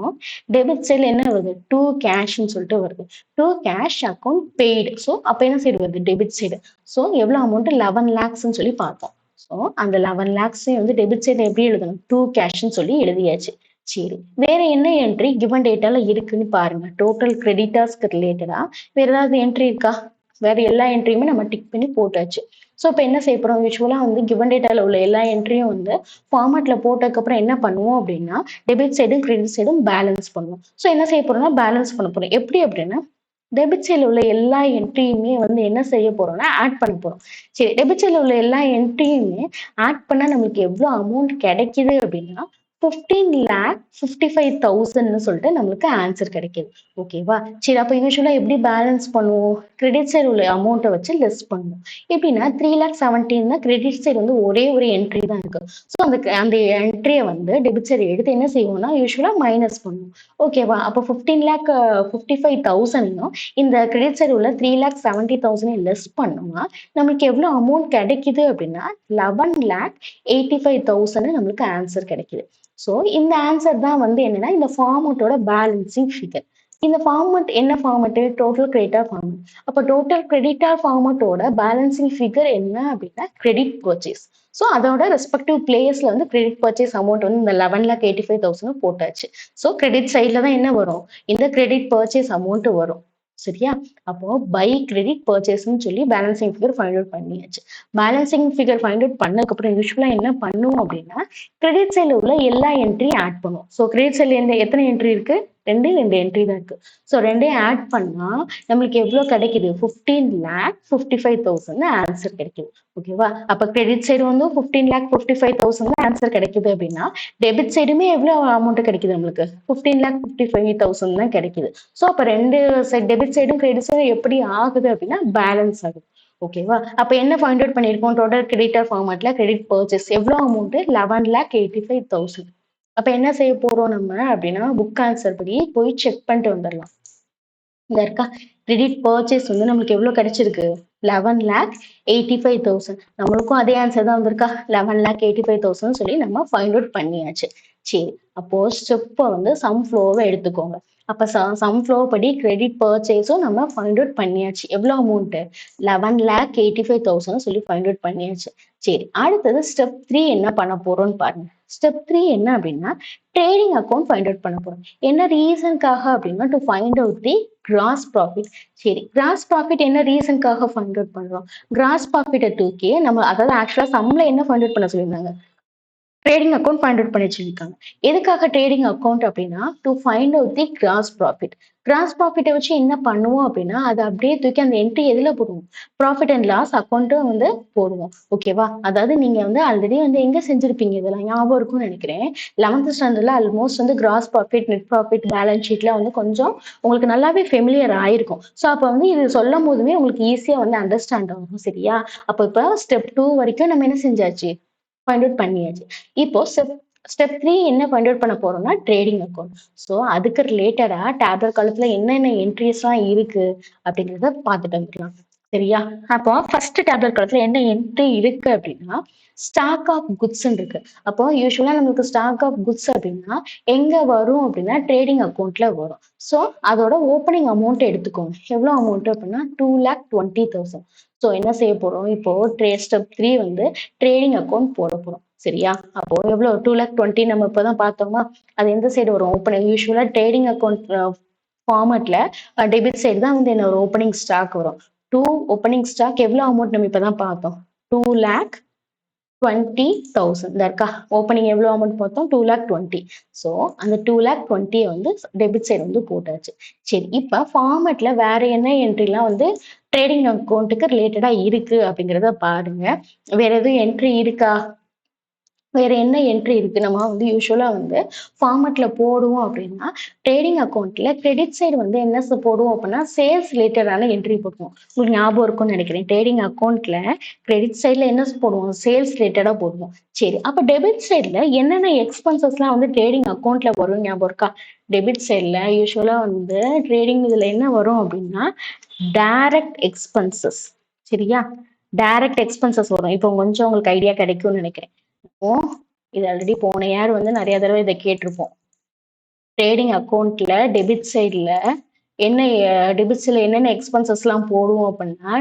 டெபிட் சைடுல என்ன வருது? டூ கேஷ்ன்னு சொல்லிட்டு வருது. To cash account paid. So அப்ப என்ன சைடு வருது? Debit side. ஸோ எவ்வளவு அமௌண்ட்? 11 லேக்ஸ்ன்னு சொல்லி பார்த்தோம். ஸோ அந்த 11 லேக்ஸையும் வந்து டெபிட் சைடு எப்படி எழுதணும்? டூ கேஷ்ன்னு சொல்லி எழுதியாச்சு. சரி, வேற என்ன என்ட்ரி கிவன் டேட்டால இருக்குன்னு பாருங்க. டோட்டல் கிரெடிட்டர்ஸ்க்கு ரிலேட்டடா வேற ஏதாவது என்ட்ரி இருக்கா? வேற எல்லா என்ட்ரியுமே நம்ம டிக் பண்ணி போட்டாச்சு. ஸோ இப்போ என்ன செய்ய போறோம்? யூஸ்வலா வந்து கிவன் டேட்டால உள்ள எல்லா என்ட்ரியும் வந்து ஃபார்மேட்ல போட்டதுக்கப்புறம் என்ன பண்ணுவோம் அப்படின்னா, டெபிட் சைடும் கிரெடிட் சைடும் பேலன்ஸ் பண்ணுவோம். ஸோ என்ன செய்ய போறோம்னா, பேலன்ஸ் பண்ண போறோம். எப்படி அப்படின்னா, டெபிட் சைடுல உள்ள எல்லா என்ட்ரியுமே வந்து என்ன செய்ய போறோம்னா, ஆட் பண்ண போறோம். சரி, டெபிட் சைடுல உள்ள எல்லா என்ட்ரியுமே ஆட் பண்ணா நமக்கு எவ்வளோ அமௌண்ட் கிடைக்குது அப்படின்னா, 15,55,000ன்னு சொல்லிட்டு நம்மளுக்கு ஆன்சர் கிடைக்குது. ஓகேவா? சரி, அப்ப யூசுவலா எப்படி பேலன்ஸ் பண்ணுவோம்? கிரெடிட் சைடு உள்ள அமௌண்ட்ட வச்சு லெஸ் பண்ணுவோம். எப்படின்னா 3,17,000 கிரெடிட் சைடு வந்து ஒரே ஒரு என்ட்ரி தான் இருக்கு. ஸோ அந்த என்ட்ரிய வந்து டெபிட் சைடு எடுத்து என்ன செய்வோம்னா, யூசுவலா மைனஸ் பண்ணுவோம். ஓகேவா? அப்போ 15,55,000யும் இந்த கிரெடிட் சைடு உள்ள 3,70,000 லெஸ் பண்ணோம்னா, நம்மளுக்கு எவ்வளோ அமௌண்ட் கிடைக்குது அப்படின்னா, 11,85,000 நம்மளுக்கு ஆன்சர் கிடைக்குது. ஸோ இந்த ஆன்சர் தான் வந்து என்னன்னா, இந்த ஃபார்மட்டோட பேலன்சிங் ஃபிகர். இந்த ஃபார்மட் என்ன ஃபார்மட்? Total creditor format. அப்ப டோட்டல் கிரெடிட்டார் ஃபார்மட்டோட பேலன்சிங் ஃபிகர் என்ன அப்படின்னா, கிரெடிட் பர்ச்சேஸ். ஸோ அதோட ரெஸ்பெக்டிவ் பிளேஸ்ல வந்து கிரெடிட் பர்ச்சேஸ் அமௌண்ட் வந்து இந்த 11,85,000 போட்டாச்சு. ஸோ கிரெடிட் சைட்ல தான் என்ன வரும்? இந்த கிரெடிட் பர்ச்சேஸ் அமௌண்ட் வரும். சரியா? அப்போ பை கிரெடிட் பர்ச்சேஸ்ன்னு சொல்லி பேலன்சிங் ஃபிகர் ஃபைண்ட் அவுட் பண்ணியாச்சு. பேலன்சிங் ஃபிகர் ஃபைண்ட் அவுட் பண்ணதுக்கு அப்புறம் யூசுவலா என்ன பண்ணுவோம் அப்படின்னா, கிரெடிட் சைடுல உள்ள எல்லா என்ட்ரியும் ஆட் பண்ணுவோம். ஸோ கிரெடிட் சைடுல எத்தனை என்ட்ரி இருக்கு? ரெண்டு என்ட்ரி தான் இருக்கு. ஸோ ரெண்டையும் ஆட் பண்ணா நம்மளுக்கு எவ்வளவு கிடைக்குது? 15,55,000 ஆன்சர் கிடைக்குது. ஓகேவா? அப்ப கிரெடிட் சைடு வந்து 15,55,000 ஆன்சர் கிடைக்குது அப்படின்னா, டெபிட் சைடுமே எவ்வளவு அமௌண்ட் கிடைக்குது நம்மளுக்கு? 15,55,000 தான் கிடைக்குது. ஸோ அப்ப ரெண்டு சைடு டெபிட் சைடும் கிரெடிட் சைடும் எப்படி ஆகுது அப்படின்னா, பேலன்ஸ் ஆகுது. ஓகேவா? அப்ப என்ன ஃபைண்ட் அவுட் பண்ணியிருக்கோம்? டோட்டல் கிரெடிட்டர் ஃபார்மட்ல கிரெடிட் பர்ச்சேஸ் எவ்வளோ அமௌண்ட்? 11,85,000. அப்ப என்ன செய்ய போறோம் நம்ம அப்படின்னா, புக் ஆன்சர் படி போய் செக் பண்ணிட்டு வந்துடலாம். இந்த இருக்கா? கிரெடிட் பர்ச்சேஸ் வந்து நம்மளுக்கு எவ்வளவு கிடைச்சிருக்கு? 11,85,000. நம்மளுக்கும் அதே ஆன்சர் தான் வந்திருக்கா? 11,85,000 சொல்லி நம்ம ஃபைண்ட் அவுட் பண்ணியாச்சு. சரி, அப்போ ஸ்டெப்ப வந்து சம் ஃப்ளோவை எடுத்துக்கோங்க. அப்ப சம் ஃப்ளோ படி கிரெடிட் பர்ச்சேஸும் நம்ம ஃபைண்ட் அவுட் பண்ணியாச்சு. எவ்வளவு அமௌண்ட்? 11,85,000 சொல்லி ஃபைண்ட் அவுட் பண்ணியாச்சு. சரி, அடுத்தது ஸ்டெப் 3 என்ன பண்ண போறோம்னு பாருங்க. ஸ்டெப் 3 என்ன அப்படின்னா, ட்ரேடிங் அக்கௌண்ட் ஃபைண்ட் அவுட் பண்ண போறோம். என்ன ரீசன்க்காக அப்படின்னா, to find out the gross profit. சரி, கிராஸ் ப்ராஃபிட் என்ன ரீசன்க்காக ஃபைண்ட் அவுட் பண்றோம்? கிராஸ் ப்ராஃபிட்ட தூக்கி நம்ம அதாவது ஆக்சுவலா சம்ல என்ன ஃபைண்ட் அவுட் பண்ண சொல்லியிருந்தாங்க? ட்ரேடிங் அக்கௌண்ட் ஃபைண்ட் அவுட் பண்ணி வச்சிருக்காங்க. எதுக்காக ட்ரேடிங் அக்கௌண்ட் அப்படின்னா, to find out the gross profit. Gross ப்ராஃபிட்ட வச்சு என்ன பண்ணுவோம் அப்படின்னா, அத அப்படியே தூக்கி அந்த என்ட்ரி எதுல போடுவோம்? ப்ராஃபிட் அண்ட் லாஸ் அக்கௌண்ட் வந்து போடுவோம். ஓகேவா? அதாவது நீங்க வந்து ஆல்ரெடி வந்து எங்க செஞ்சிருப்பீங்க இதெல்லாம்? ஞாபகம் இருக்கும்னு நினைக்கிறேன். 11th ஸ்டாண்டர்ட்ல ஆல்மோஸ்ட் வந்து gross profit, net profit, balance ஷீட்லாம் வந்து கொஞ்சம் உங்களுக்கு நல்லாவே ஃபெமிலியர் ஆயிருக்கும். ஸோ அப்ப வந்து இது சொல்லும் போதுமே உங்களுக்கு ஈஸியா வந்து அண்டர்ஸ்டாண்ட் ஆகும். சரியா? அப்ப இப்ப ஸ்டெப் 2 வரைக்கும் நம்ம என்ன செஞ்சாச்சு? ஃபைண்ட் அவுட் பண்ணியாச்சு. இப்போ ஸ்டெப் 3 என்ன ஃபைண்ட் அவுட் பண்ண போறோம்னா, ட்ரேடிங் அக்கவுண்ட். ஸோ அதுக்கு ரிலேட்டடா டேப்லெட் காலத்துல என்னென்ன என்ட்ரிஸ்லாம் இருக்கு அப்படிங்கிறத பார்த்துட்டு வந்துக்கலாம். சரியா? அப்போ ஃபர்ஸ்ட் டேப்லெட் காலத்துல என்ன என்ட்ரி இருக்கு அப்படின்னா, ஸ்டாக் ஆஃப் குட்ஸ்ன்னு இருக்கு. அப்போ யூசுவலா நமக்கு ஸ்டாக் ஆஃப் குட்ஸ் அப்படின்னா எங்க வரும் அப்படின்னா, ட்ரேடிங் அக்கவுண்ட்ல வரும். ஸோ அதோட ஓப்பனிங் அமௌண்ட் எடுத்துக்கோங்க. எவ்வளவு அமௌண்ட் அப்படின்னா 2,20,000. ஸோ என்ன செய்ய போறோம்? இப்போ ஸ்டெப் 3 வந்து ட்ரேடிங் அக்கவுண்ட் போட போறோம். சரியா? அப்போ எவ்வளவு 2,20,000 நம்ம இப்பதான் பார்த்தோமா? அது எந்த சைடு வரும்? ஓப்பனிங். யூசுவலா ட்ரேடிங் அக்கவுண்ட் ஃபார்மட்ல டெபிட் சைடு தான் வந்து என்ன ஒரு ஓப்பனிங் ஸ்டாக் வரும். 2 ஓப்பனிங் ஸ்டாக் எவ்வளவு அமௌண்ட் நம்ம இப்பதான் பார்த்தோம்? 2,20,000. இந்த இருக்கா? ஓப்பனிங் எவ்வளவு அமௌண்ட் பார்த்தோம்? 2,20,000. ஸோ அந்த 2,20,000 வந்து டெபிட் சைடு வந்து போட்டாச்சு. சரி, இப்ப ஃபார்மட்ல வேற என்ன என்ட்ரிலாம் வந்து ட்ரேடிங் அக்கவுண்ட்டுக்கு ரிலேட்டடா இருக்கு அப்படிங்கிறத பாருங்க. வேற எதுவும் என்ட்ரி இருக்கா? வேற என்ன என்ட்ரி இருக்கு? நம்ம வந்து யூசுவலா வந்து ஃபார்மட்ல போடுவோம் அப்படின்னா, ட்ரேடிங் அக்கவுண்ட்ல கிரெடிட் சைடு வந்து என்ன போடுவோம் அப்படின்னா, சேல்ஸ் ரிலேட்டடான என்ட்ரி போடுவோம். உங்களுக்கு ஞாபகம் இருக்கும்னு நினைக்கிறேன். ட்ரேடிங் அக்கவுண்ட்ல கிரெடிட் சைடுல என்ன போடுவோம்? சேல்ஸ் ரிலேட்டடா போடுவோம். சரி, அப்ப டெபிட் சைடுல என்னென்ன எக்ஸ்பென்சஸ்லாம் வந்து ட்ரேடிங் அக்கவுண்ட்ல வரும் ஞாபகம் இருக்கா? டெபிட் சைடுல யூசுவலா வந்து ட்ரேடிங் இதுல என்ன வரும் அப்படின்னா, டைரக்ட் எக்ஸ்பென்சஸ். சரியா? டைரக்ட் எக்ஸ்பென்சஸ் வரும். இப்போ கொஞ்சம் உங்களுக்கு ஐடியா கிடைக்கும்னு நினைக்கிறேன். இது ஆல்ரெடி போன இயர் வந்து நிறைய தடவை இதை கேட்டிருப்போம். ட்ரேடிங் அக்கவுண்ட்ல டெபிட் சைடுல என்ன டெபிட் சைடுல என்னென்ன எக்ஸ்பென்சஸ்லாம் போடுவோம் அப்படின்னா,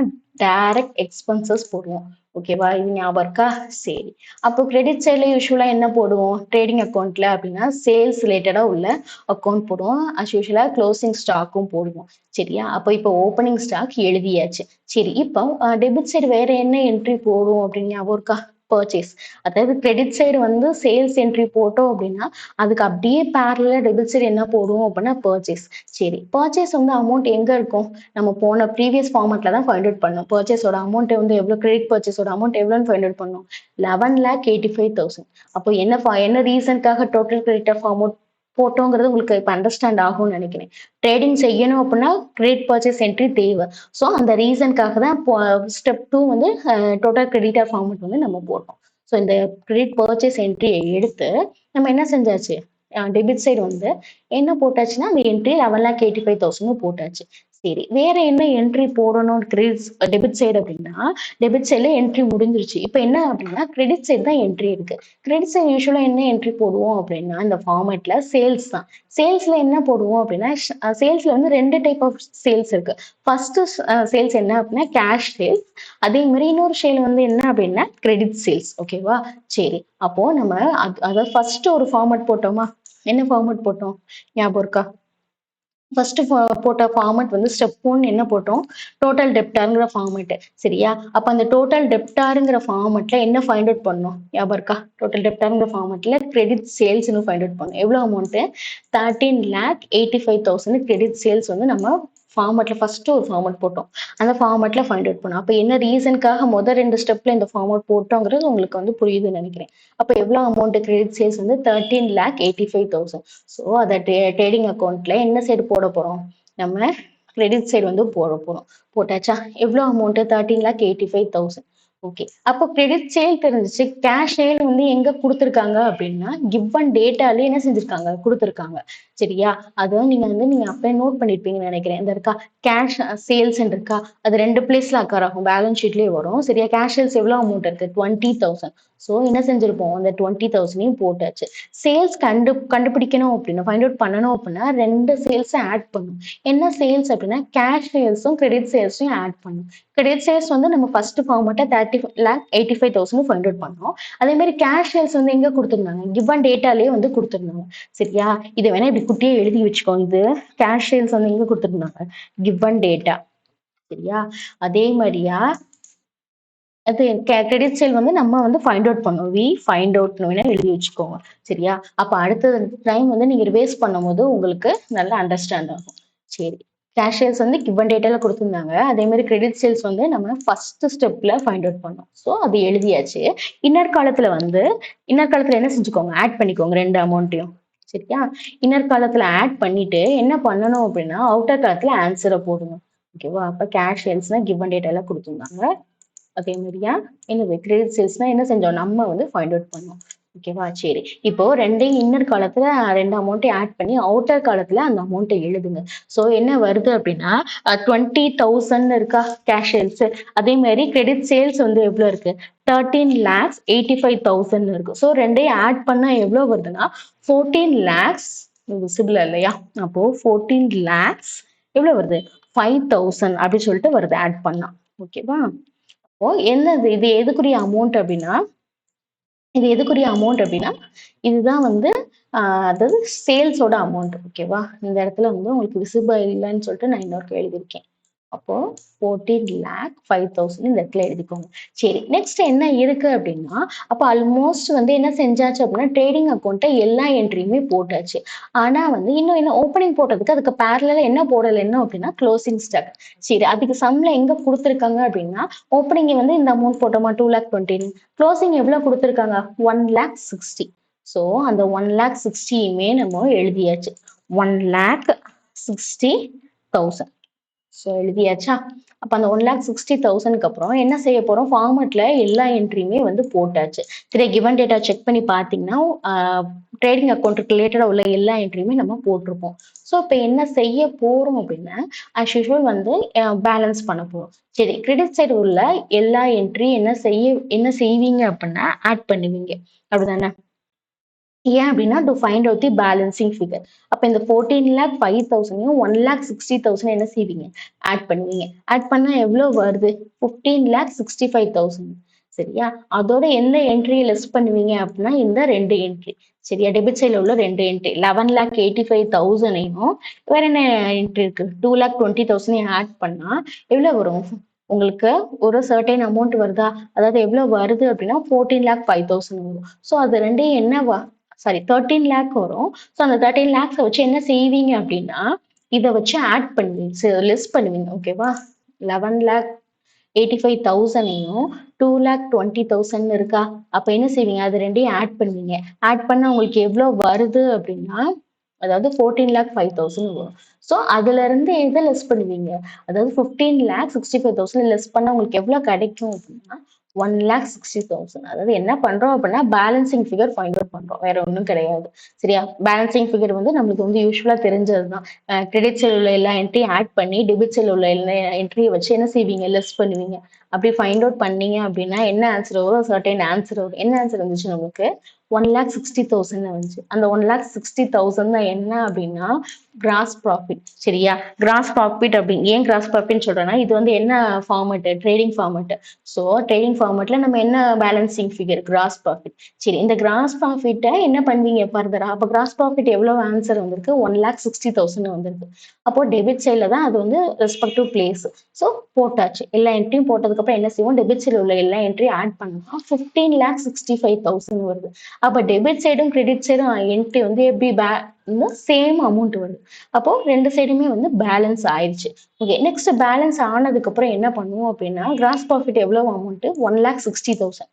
டைரக்ட் எக்ஸ்பென்சஸ் போடுவோம். ஓகேவா? இது ஞாபகம் இருக்கா? சரி. அப்போ கிரெடிட் சைடுல யூசுவலா என்ன போடுவோம்? ட்ரேடிங் அக்கவுண்ட்ல அப்படின்னா, சேல்ஸ் ரிலேட்டடா உள்ள அக்கவுண்ட் போடுவோம். அஸ் யூசுவலா க்ளோசிங் ஸ்டாக்கும் போடுவோம். சரியா? அப்போ இப்போ ஓப்பனிங் ஸ்டாக் எழுதியாச்சு. சரி. இப்போ டெபிட் சைடு வேற என்ன என்ட்ரி போடுவோம் அப்படின்னு ஞாபகம் இருக்கா? பர்ச்சேஸ். அதாவது கிரெடிட் சைடு வந்து சேல்ஸ் என்ட்ரி போட்டோம் அப்படின்னா, அதுக்கு அப்படியே பேரலலா டெபிட் சைடு என்ன போடுவோம் அப்படின்னா பர்ச்சேஸ். சரி. பர்ச்சேஸ் வந்து அமௌண்ட் எங்க இருக்கும்? நம்ம போன ப்ரீவியஸ் ஃபார்மட்ல தான் ஃபைண்ட் அவுட் பண்ணோம். பர்ச்சேஸோட அமௌண்ட் வந்து எவ்வளோ கிரெடிட் பர்ச்சேஸோட அமௌண்ட் எவ்வளோன்னு ஃபைண்ட் அவுட் பண்ணோம். 11,85,000. அப்போ என்ன ரீசன்க்காக டோட்டல் கிரெடிட் ஆஃப் அமௌண்ட் போட்டோங்கிறது உங்களுக்கு இப்ப அண்டர்ஸ்டாண்ட் ஆகும்னு நினைக்கிறேன். ட்ரேடிங் செய்யணும் அப்படின்னா கிரெடிட் பர்ச்சேஸ் என்ட்ரி தேவை. ஸோ அந்த ரீசன்க்காக தான் ஸ்டெப் 2 வந்து டோட்டல் கிரெடிட் ஆஃப் அமௌண்ட் வந்து நம்ம போட்டோம். ஸோ இந்த கிரெடிட் பர்ச்சேஸ் என்ட்ரியை எடுத்து நம்ம என்ன செஞ்சாச்சு? டெபிட் சைடு வந்து என்ன போட்டாச்சுன்னா, அந்த என்ட்ரி 11,85,000 போட்டாச்சு. சரி. வேற என்ன என்ட்ரி போடணும் டெபிட் சைடு அப்படின்னா, டெபிட் சைடுல என்ட்ரி முடிஞ்சிருச்சு. இப்ப என்ன அப்படின்னா, கிரெடிட் சைடு தான் என்ட்ரி இருக்கு. கிரெடிட் சைடு யூசுவலா என்ன என்ட்ரி போடுவோம் அப்படின்னா, இந்த ஃபார்மேட்ல சேல்ஸ் தான். சேல்ஸ்ல என்ன போடுவோம் அப்படின்னா, சேல்ஸ்ல வந்து 2 டைப் ஆஃப் சேல்ஸ் இருக்கு. ஃபர்ஸ்ட் சேல்ஸ் என்ன அப்படின்னா, கேஷ் சேல்ஸ். அதே மாதிரி இன்னொரு சேல் வந்து என்ன அப்படின்னா, கிரெடிட் சேல்ஸ். ஓகேவா? சரி. அப்போ நம்ம அதாவது ஃபர்ஸ்ட் ஒரு ஃபார்மட் போட்டோமா? என்ன ஃபார்மட் போட்டோம்? ஞாபகம் இருக்கா? ஃபர்ஸ்ட் போட்ட ஃபார்மட் வந்து ஸ்டெப் 1 என்ன போட்டோம்? டோட்டல் டெப்டார்ங்கிற ஃபார்மட். சரியா? அப்ப அந்த டோட்டல் டெப்டார்ங்கிற ஃபார்மட்ல என்ன ஃபைண்ட் அவுட் பண்ணோம்? ஞாபகம் இருக்கா? டோட்டல் டெப்டார்ங்கிற ஃபார்மட்ல கிரெடிட் சேல்ஸ்ன்னு ஃபைண்ட் அவுட் பண்ணோம். எவ்வளவு அமௌண்ட்? 13,85,000 கிரெடிட் சேல்ஸ் வந்து நம்ம ஃபார்மட்ல ஃபர்ஸ்ட் ஒரு ஃபார்மட் போட்டோம். அந்த ஃபார்மட்ல ஃபைண்ட் அவுட் பண்ணோம். அப்ப என்ன ரீசன்க்காக மொத 2 ஸ்டெப்ல இந்த ஃபார்மட் போட்டோங்கிறது உங்களுக்கு வந்து புரியுதுன்னு நினைக்கிறேன். அப்ப எவ்வளவு அமௌண்ட் கிரெடிட் சேல்ஸ் வந்து 13,85,000. ஸோ அதை ட்ரேடிங் அக்கௌண்ட்ல என்ன சைடு போட போறோம்? நம்ம கிரெடிட் சைடு வந்து போட போறோம். போட்டாச்சா? எவ்வளவு அமௌண்ட்? 13,85,000. ஓகே. அப்போ கிரெடிட் சேல் தெரிஞ்சிச்சு. கேஷ் சேல் வந்து எங்க கொடுத்துருக்காங்க அப்படின்னா, கிவன் டேட்டாலே என்ன செஞ்சிருக்காங்க? கொடுத்துருக்காங்க. சரியா? அதுவும் நீங்க அப்பயே நோட் பண்ணிருப்பீங்கன்னு நினைக்கிறேன். இந்த இருக்கா? கேஷ் சேல்ஸ் இருக்கா? அது 2 பிளேஸ்ல அக்கர் ஆகும். பேலன்ஸ் ஷீட்லயே வரும். சரியா? கேஷ் சேல்ஸ் எவ்வளவு அமௌண்ட் இருக்கு? 20,000. ஸோ என்ன செஞ்சிருப்போம்? அந்த 20,000யும் போட்டாச்சு. சேல்ஸ் கண்டுபிடிக்கணும் அப்படின்னா, ஃபைண்ட் அவுட் பண்ணணும் அப்படின்னா 2 சேல்ஸும் ஆட் பண்ணணும். என்ன சேல்ஸ் அப்படின்னா, கேஷ் சேல்ஸும் கிரெடிட் சேல்ஸையும் ஆட் பண்ணணும். கிரெடிட் சேல்ஸ் வந்து நம்ம ஃபர்ஸ்ட் ஃபார்மட்ட 30,85,000 ஃபைண்ட் அவுட் பண்ணோம். அதே மாதிரி கேஷ் சேல்ஸ் வந்து எங்க கொடுத்துருந்தாங்க? கிவன் டேட்டாலேயே வந்து கொடுத்துருந்தாங்க. சரியா? இதை வேணா இப்படி குட்டியே எழுதி வச்சுக்கோங்க. இது கேஷ் சேல்ஸ் வந்து எங்க கொடுத்துருந்தாங்க? Given data. சரியா? அதே மாதிரியா அது கிரெடிட் சேல் வந்து நம்ம வந்து ஃபைண்ட் அவுட் பண்ணோம். ஃபைண்ட் அவுட்னு வேணா எழுதி வச்சுக்கோங்க. சரியா? அப்ப அடுத்த டைம் வந்து நீங்க ரிவைஸ் பண்ணும்போது உங்களுக்கு நல்லா அண்டர்ஸ்டாண்ட் ஆகும். சரி. கேஷ் சேல்ஸ் வந்து கிவன் டேட்டால கொடுத்துருந்தாங்க. அதே மாதிரி கிரெடிட் சேல்ஸ் வந்து நம்ம ஃபர்ஸ்ட் ஸ்டெப்ல ஃபைண்ட் அவுட் பண்ணோம். ஸோ அது எழுதியாச்சு. இன்னர் காலத்துல என்ன செஞ்சுக்கோங்க? ஆட் பண்ணிக்கோங்க 2 அமௌண்ட்டையும். சரியா? இன்னர் காலத்துல ஆட் பண்ணிட்டு என்ன பண்ணணும் அப்படின்னா, அவுட்டர் காலத்துல ஆன்சரை போடணும். ஓகேவா? அப்ப கேஷ் சேல்ஸ்னா கிவன் டேட்டால கொடுத்துருந்தாங்க. அதே மாதிரியா என்னது கிரெடிட் சேல்ஸ்னா என்ன செஞ்சோம்? நம்ம வந்து ஃபைண்ட் அவுட் பண்ணோம். ஓகேவா? சரி. இப்போ 2யும் இன்னர் காலத்துல 2 அமௌண்ட்டையும் ஆட் பண்ணி அவுட்டர் காலத்துல அந்த அமௌண்ட்டை எழுதுங்க. ஸோ என்ன வருது அப்படின்னா 20,000 இருக்கா கேஷ் சேல்ஸ். அதே மாதிரி கிரெடிட் சேல்ஸ் வந்து எவ்வளவு இருக்கு? 13,85,000 இருக்கு. ஸோ 2யும் ஆட் பண்ணா எவ்வளவு வருதுன்னா 14 lakhs விசிபிள் இல்லையா? அப்போ 14 lakhs எவ்வளவு வருது? 5,000 அப்படின்னு சொல்லிட்டு வருது ஆட் பண்ணா. ஓகேவா? அப்போ என்னது இது எதுக்குரிய அமௌண்ட் அப்படின்னா இதுதான் வந்து அதாவது சேல்ஸோட அமௌண்ட். ஓகேவா? இந்த இடத்துல வந்து உங்களுக்கு விசிபிள் இல்லைன்னு சொல்லிட்டு நான் இன்னொரு எழுதியிருக்கேன். அப்போ 14,05,000 இந்த இடத்துல எழுதிக்கோங்க. சரி. நெக்ஸ்ட் என்ன இருக்கு அப்படின்னா, அப்போ ஆல்மோஸ்ட் வந்து என்ன செஞ்சாச்சு அப்படின்னா, ட்ரேடிங் அக்கௌண்ட்டை எல்லா என்ட்ரியுமே போட்டாச்சு. ஆனா வந்து இன்னும் என்ன ஓப்பனிங் போட்டதுக்கு அதுக்கு பேரலா என்ன போடலைன்னா அப்படின்னா, க்ளோசிங் ஸ்டாக். சரி. அதுக்கு சம்ல எங்க கொடுத்துருக்காங்க அப்படின்னா, ஓப்பனிங் வந்து இந்த அமௌண்ட் போட்டோமா 2,20,000. க்ளோசிங் எவ்வளவு கொடுத்துருக்காங்க? 1,60,000. ஸோ அந்த 1,60,000யுமே நம்ம எழுதியாச்சு. 1,60,000. ஸோ எழுதியாச்சா? அப்ப அந்த 1,60,000க்கு அப்புறம் என்ன செய்ய போறோம்? ஃபார்மட்ல எல்லா என்ட்ரியுமே வந்து போட்டாச்சு. சரி. கிவன் டேட்டா செக் பண்ணி பார்த்தீங்கன்னா, ட்ரேடிங் அக்கௌண்ட்டுக்கு ரிலேட்டடா உள்ள எல்லா என்ட்ரியுமே நம்ம போட்டிருப்போம். ஸோ இப்ப என்ன செய்ய போறோம் அப்படின்னா, ஆஸ் யூசுவல் வந்து பேலன்ஸ் பண்ண போறோம். சரி. கிரெடிட் சைடு உள்ள எல்லா என்ட்ரி என்ன செய்வீங்க அப்படின்னா, ஆட் பண்ணுவீங்க. அப்படிதானே? ஏன் அப்படின்னா to find out the balancing figure. அப்ப இந்த 14,05,000யும் 1,60,000 என்ன செய்வீங்க? ஆட் பண்ணுவீங்க. ஆட் பண்ணா எவ்வளோ வருது? 15,65,000. சரியா? அதோட எந்த என்ட்ரிய லெஸ் பண்ணுவீங்க அப்படின்னா இந்த 2 என்ட்ரி. சரியா? டெபிட் சைட்ல உள்ள 2 என்ட்ரி. 11,85,000யும் வேற என்ன என்ட்ரி இருக்கு? 2,20,000யும் ஆட் பண்ணா எவ்வளோ வரும்? உங்களுக்கு ஒரு சர்டைன் அமௌண்ட் வருதா? அதாவது எவ்வளோ வருது அப்படின்னா 14,05,000 வரும். ஸோ அது 2யும் என்ன சாரி 13 லேக் வரும். ஸோ அந்த 13 லேக்ஸை வச்சு என்ன செய்வீங்க அப்படின்னா இதை வச்சு ஆட் பண்ணுவீங்க, லெஸ் பண்ணுவீங்க. ஓகேவா? 11,85,000யும் 2,20,000 இருக்கா? அப்ப என்ன செய்வீங்க? அது 2யும் ஆட் பண்ணுவீங்க. ஆட் பண்ணா உங்களுக்கு எவ்வளவு வருது அப்படின்னா அதாவது 14,05,000 வரும். ஸோ அதுல இருந்து எதை லெஸ் பண்ணுவீங்க? அதாவது 15,65,000 லெஸ் பண்ணா உங்களுக்கு எவ்வளவு கிடைக்கும் அப்படின்னா 1,60,000. அதாவது என்ன பண்றோம் அப்படின்னா பேலன்சிங் ஃபிகர் ஃபைண்ட் அவுட் பண்றோம். வேற ஒன்றும் கிடையாது. சரியா? பேலன்சிங் ஃபிகர் வந்து நம்மளுக்கு வந்து யூஸ்வலா தெரிஞ்சதுதான். கிரெடிட் சைடு உள்ள எல்லா என்ட்ரியும் ஆட் பண்ணி டெபிட் சைடு உள்ள எல்லா என்ட்ரியை வச்சு என்ன செய்வீங்க? லெஸ் பண்ணுவீங்க. அப்படி ஃபைண்ட் அவுட் பண்ணீங்க அப்படின்னா என்ன ஆன்சர் வரும்? சர்டைன் ஆன்சர் வரும். என்ன ஆன்சர் வந்துச்சு நமக்கு? 1,60,000 வந்துச்சு. அந்த 1,60,000 தான் என்ன அப்படின்னா கிராஸ் ப்ராஃபிட். சரியா? கிராஸ் ப்ராஃபிட் அப்படின்னு ஏன் கிராஸ் ப்ராஃபிட் சொல்றேன்னா இது வந்து என்ன format? Trading format. So trading ஃபார்மட்ல நம்ம என்ன பேலன்சிங் ஃபிகர்? Gross profit. சரி, இந்த கிராஸ் ப்ராஃபிட்டை என்ன பண்ணுவீங்க ஃபர்தரா? அப்போ கிராஸ் ப்ராஃபிட் எவ்வளவு ஆன்சர் வந்திருக்கு? 1,60,000 வந்திருக்கு. அப்போ டெபிட் சைட்ல தான் அது வந்து ரெஸ்பெக்டிவ் பிளேஸ். ஸோ போட்டாச்சு. எல்லா என்ட்ரியும் போட்டதுக்கு அப்புறம் என்ன செய்வோம்? டெபிட் சைடில் உள்ள எல்லா என்ட்ரியும் ஆட் பண்ணோம்னா 15,65,000 வருது. அப்ப டெபிட் சைடும் கிரெடிட் சைடும் என்ட்ரி வந்து எப்படி சேம் அமௌண்ட் வருது. அப்போ 2 சைடுமே வந்து பேலன்ஸ் ஆயிடுச்சு. ஓகே, நெக்ஸ்ட் பேலன்ஸ் ஆனதுக்கு அப்புறம் என்ன பண்ணுவோம் அப்படின்னா கிராஸ் ப்ராஃபிட் எவ்வளவு அமௌண்ட்? 1,60,000.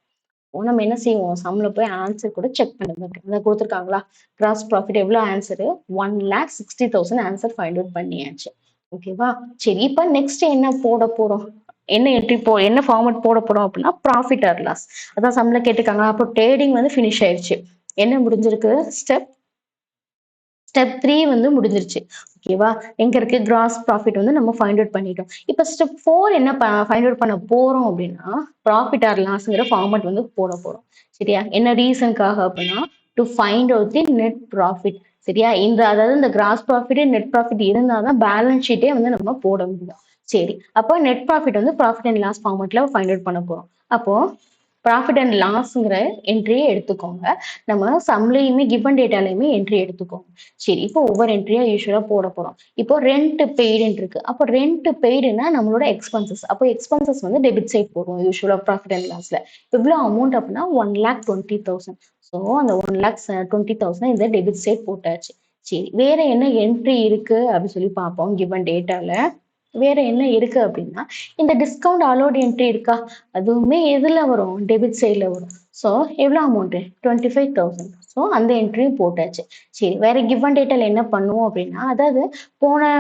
நம்ம என்ன செய்வோம்? சம்ல போய் ஆன்சர் கூட செக் பண்ணுங்க. அதை கொடுத்துருக்காங்களா? கிராஸ் ப்ராஃபிட் எவ்வளவு ஆன்சர்? 1,60,000 ஆன்சர் ஃபைண்ட் அவுட் பண்ணியாச்சு. ஓகேவா? சரி, இப்ப நெக்ஸ்ட் என்ன போட போறோம்? என்ன என்ட்ரி என்ன ஃபார்மட் போட போறோம் அப்படின்னா ப்ராஃபிட் ஆர் லாஸ். அதான் சம்ல கேட்டுக்காங்க. அப்போ ட்ரேடிங் வந்து ஃபினிஷ் ஆயிடுச்சு. என்ன முடிஞ்சிருக்கு? ஸ்டெப் 3 வந்து முடிஞ்சிருச்சு. ஓகேவா? எங்க இருக்கு? கிராஸ் ப்ராஃபிட் வந்து நம்ம ஃபைண்ட் அவுட் பண்ணிட்டோம். இப்போ ஸ்டெப் 4 என்ன ஃபைண்ட் அவுட் பண்ண போறோம் அப்படின்னா ப்ராஃபிட் ஆர் லாஸ்ங்கிற ஃபார்மட் வந்து போட போறோம். சரியா? என்ன ரீசனுக்காக அப்படின்னா to find out the net profit. சரியா? அதாவது இந்த கிராஸ் ப்ராஃபிட் நெட் ப்ராஃபிட் இருந்தாதான் பேலன்ஸ் ஷீட்டே வந்து நம்ம போட முடியும். சரி, அப்போ நெட் ப்ராஃபிட் வந்து ப்ராஃபிட் அண்ட் லாஸ் ஃபார்மட்ல ஃபைண்ட் அவுட் பண்ண போறோம். அப்போ ப்ராஃபிட் அண்ட் லாஸ்ங்கிற என்ட்ரியை எடுத்துக்கோங்க. நம்ம சம்லையுமே கிவன் டேட்டாலையுமே என்ட்ரி எடுத்துக்கோங்க. சரி, இப்போ ஒவ்வொரு என்ட்ரியா யூஸ்வலா போட போறோம். இப்போ ரெண்ட் பெய்டுன்னு இருக்கு. அப்போ ரெண்ட் பெய்டுனா நம்மளோட எக்ஸ்பென்சஸ். அப்போ எக்ஸ்பென்சஸ் வந்து டெபிட் சைட் போடுவோம் யூஸ்வலா ப்ராஃபிட் அண்ட் லாஸ்ல. இவ்வளோ அமௌண்ட் அப்படின்னா 1,20,000. ஸோ அந்த 1,20,000 இந்த டெபிட் சைட் போட்டாச்சு. சரி, வேற என்ன என்ட்ரி இருக்கு அப்படின்னு சொல்லி பார்ப்போம். கிவன் டேட்டால வேற என்ன இருக்கு அப்படின்னா இந்த டிஸ்கவுண்ட் அலோட் என்ட்ரி இருக்கா? அதுவுமே எதுல வரும்? டெபிட் சைட்ல வரும். ஸோ எவ்வளோ அமௌண்ட்? 25,000. ஸோ அந்த என்ட்ரியும் போட்டாச்சு. சரி, வேற கிவன் டேட்டால என்ன பண்ணுவோம் அப்படின்னா அதாவது போன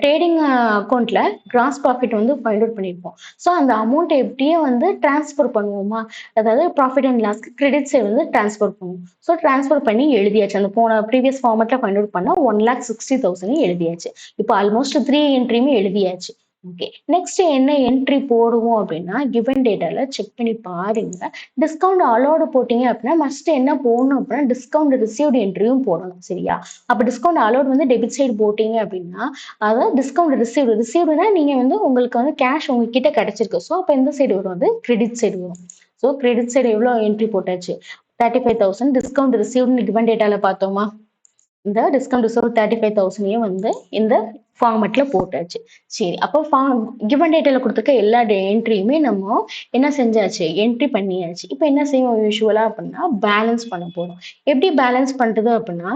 ட்ரேடிங் அக்கௌண்ட்ல கிராஸ் ப்ராஃபிட் வந்து ஃபைண்ட் அவுட் பண்ணியிருப்போம். ஸோ அந்த அமௌண்ட் எப்படியே வந்து டிரான்ஸ்ஃபர் பண்ணுவோமா? அதாவது ப்ராஃபிட் அண்ட் லாஸ்க்கு கிரெடிட் சைடு வந்து டிரான்ஸ்ஃபர் பண்ணுவோம். ஸோ டிரான்ஸ்ஃபர் பண்ணி எழுதியாச்சு. அந்த போன ப்ரீவியஸ் ஃபார்மட்ல ஃபைண்ட் அவுட் பண்ணா 1,60,000 எழுதியாச்சு. இப்போ ஆல்மோஸ்ட் 3 என்ட்ரியுமே எழுதியாச்சு. ஓகே, நெக்ஸ்ட் என்ன என்ட்ரி போடுவோம் அப்படின்னா கிவன் டேட்டால செக் பண்ணி பாருங்க. டிஸ்கவுண்ட் அலோடு போட்டீங்க அப்படின்னா மஸ்ட் என்ன போடணும் அப்படின்னா டிஸ்கவுண்ட் ரிசீவ்டு என்ட்ரியும் போடணும். சரியா? அப்ப டிஸ்கவுண்ட் அலோட் வந்து டெபிட் சைடு போட்டீங்க அப்படின்னா அதாவது டிஸ்கவுண்ட் ரிசீவ்டுனா நீங்க வந்து உங்களுக்கு வந்து கேஷ் உங்ககிட்ட கிடைச்சிருக்கு. ஸோ அப்போ எந்த சைடு வரும்? அது கிரெடிட் சைடு வரும். ஸோ கிரெடிட் சைடு எவ்வளோ என்ட்ரி போட்டாச்சு? 35,000 டிஸ்கவுண்ட் ரிசீவ்டு கிவன் டேட்டால பார்த்தோமா? இந்த டிஸ்கவுண்ட் ரிசர்வ் 35,000 வந்து இந்த ஃபார்மட்ல போட்டாச்சு. சரி, அப்போ கிவன் டேட்டால கொடுத்துருக்க எல்லா என்ட்ரியுமே நம்ம என்ன செஞ்சாச்சு? என்ட்ரி பண்ணியாச்சு. இப்போ என்ன செய்வோம் யூஸ்வலா அப்படின்னா பேலன்ஸ் பண்ண போறோம். எப்படி பேலன்ஸ் பண்றது அப்படின்னா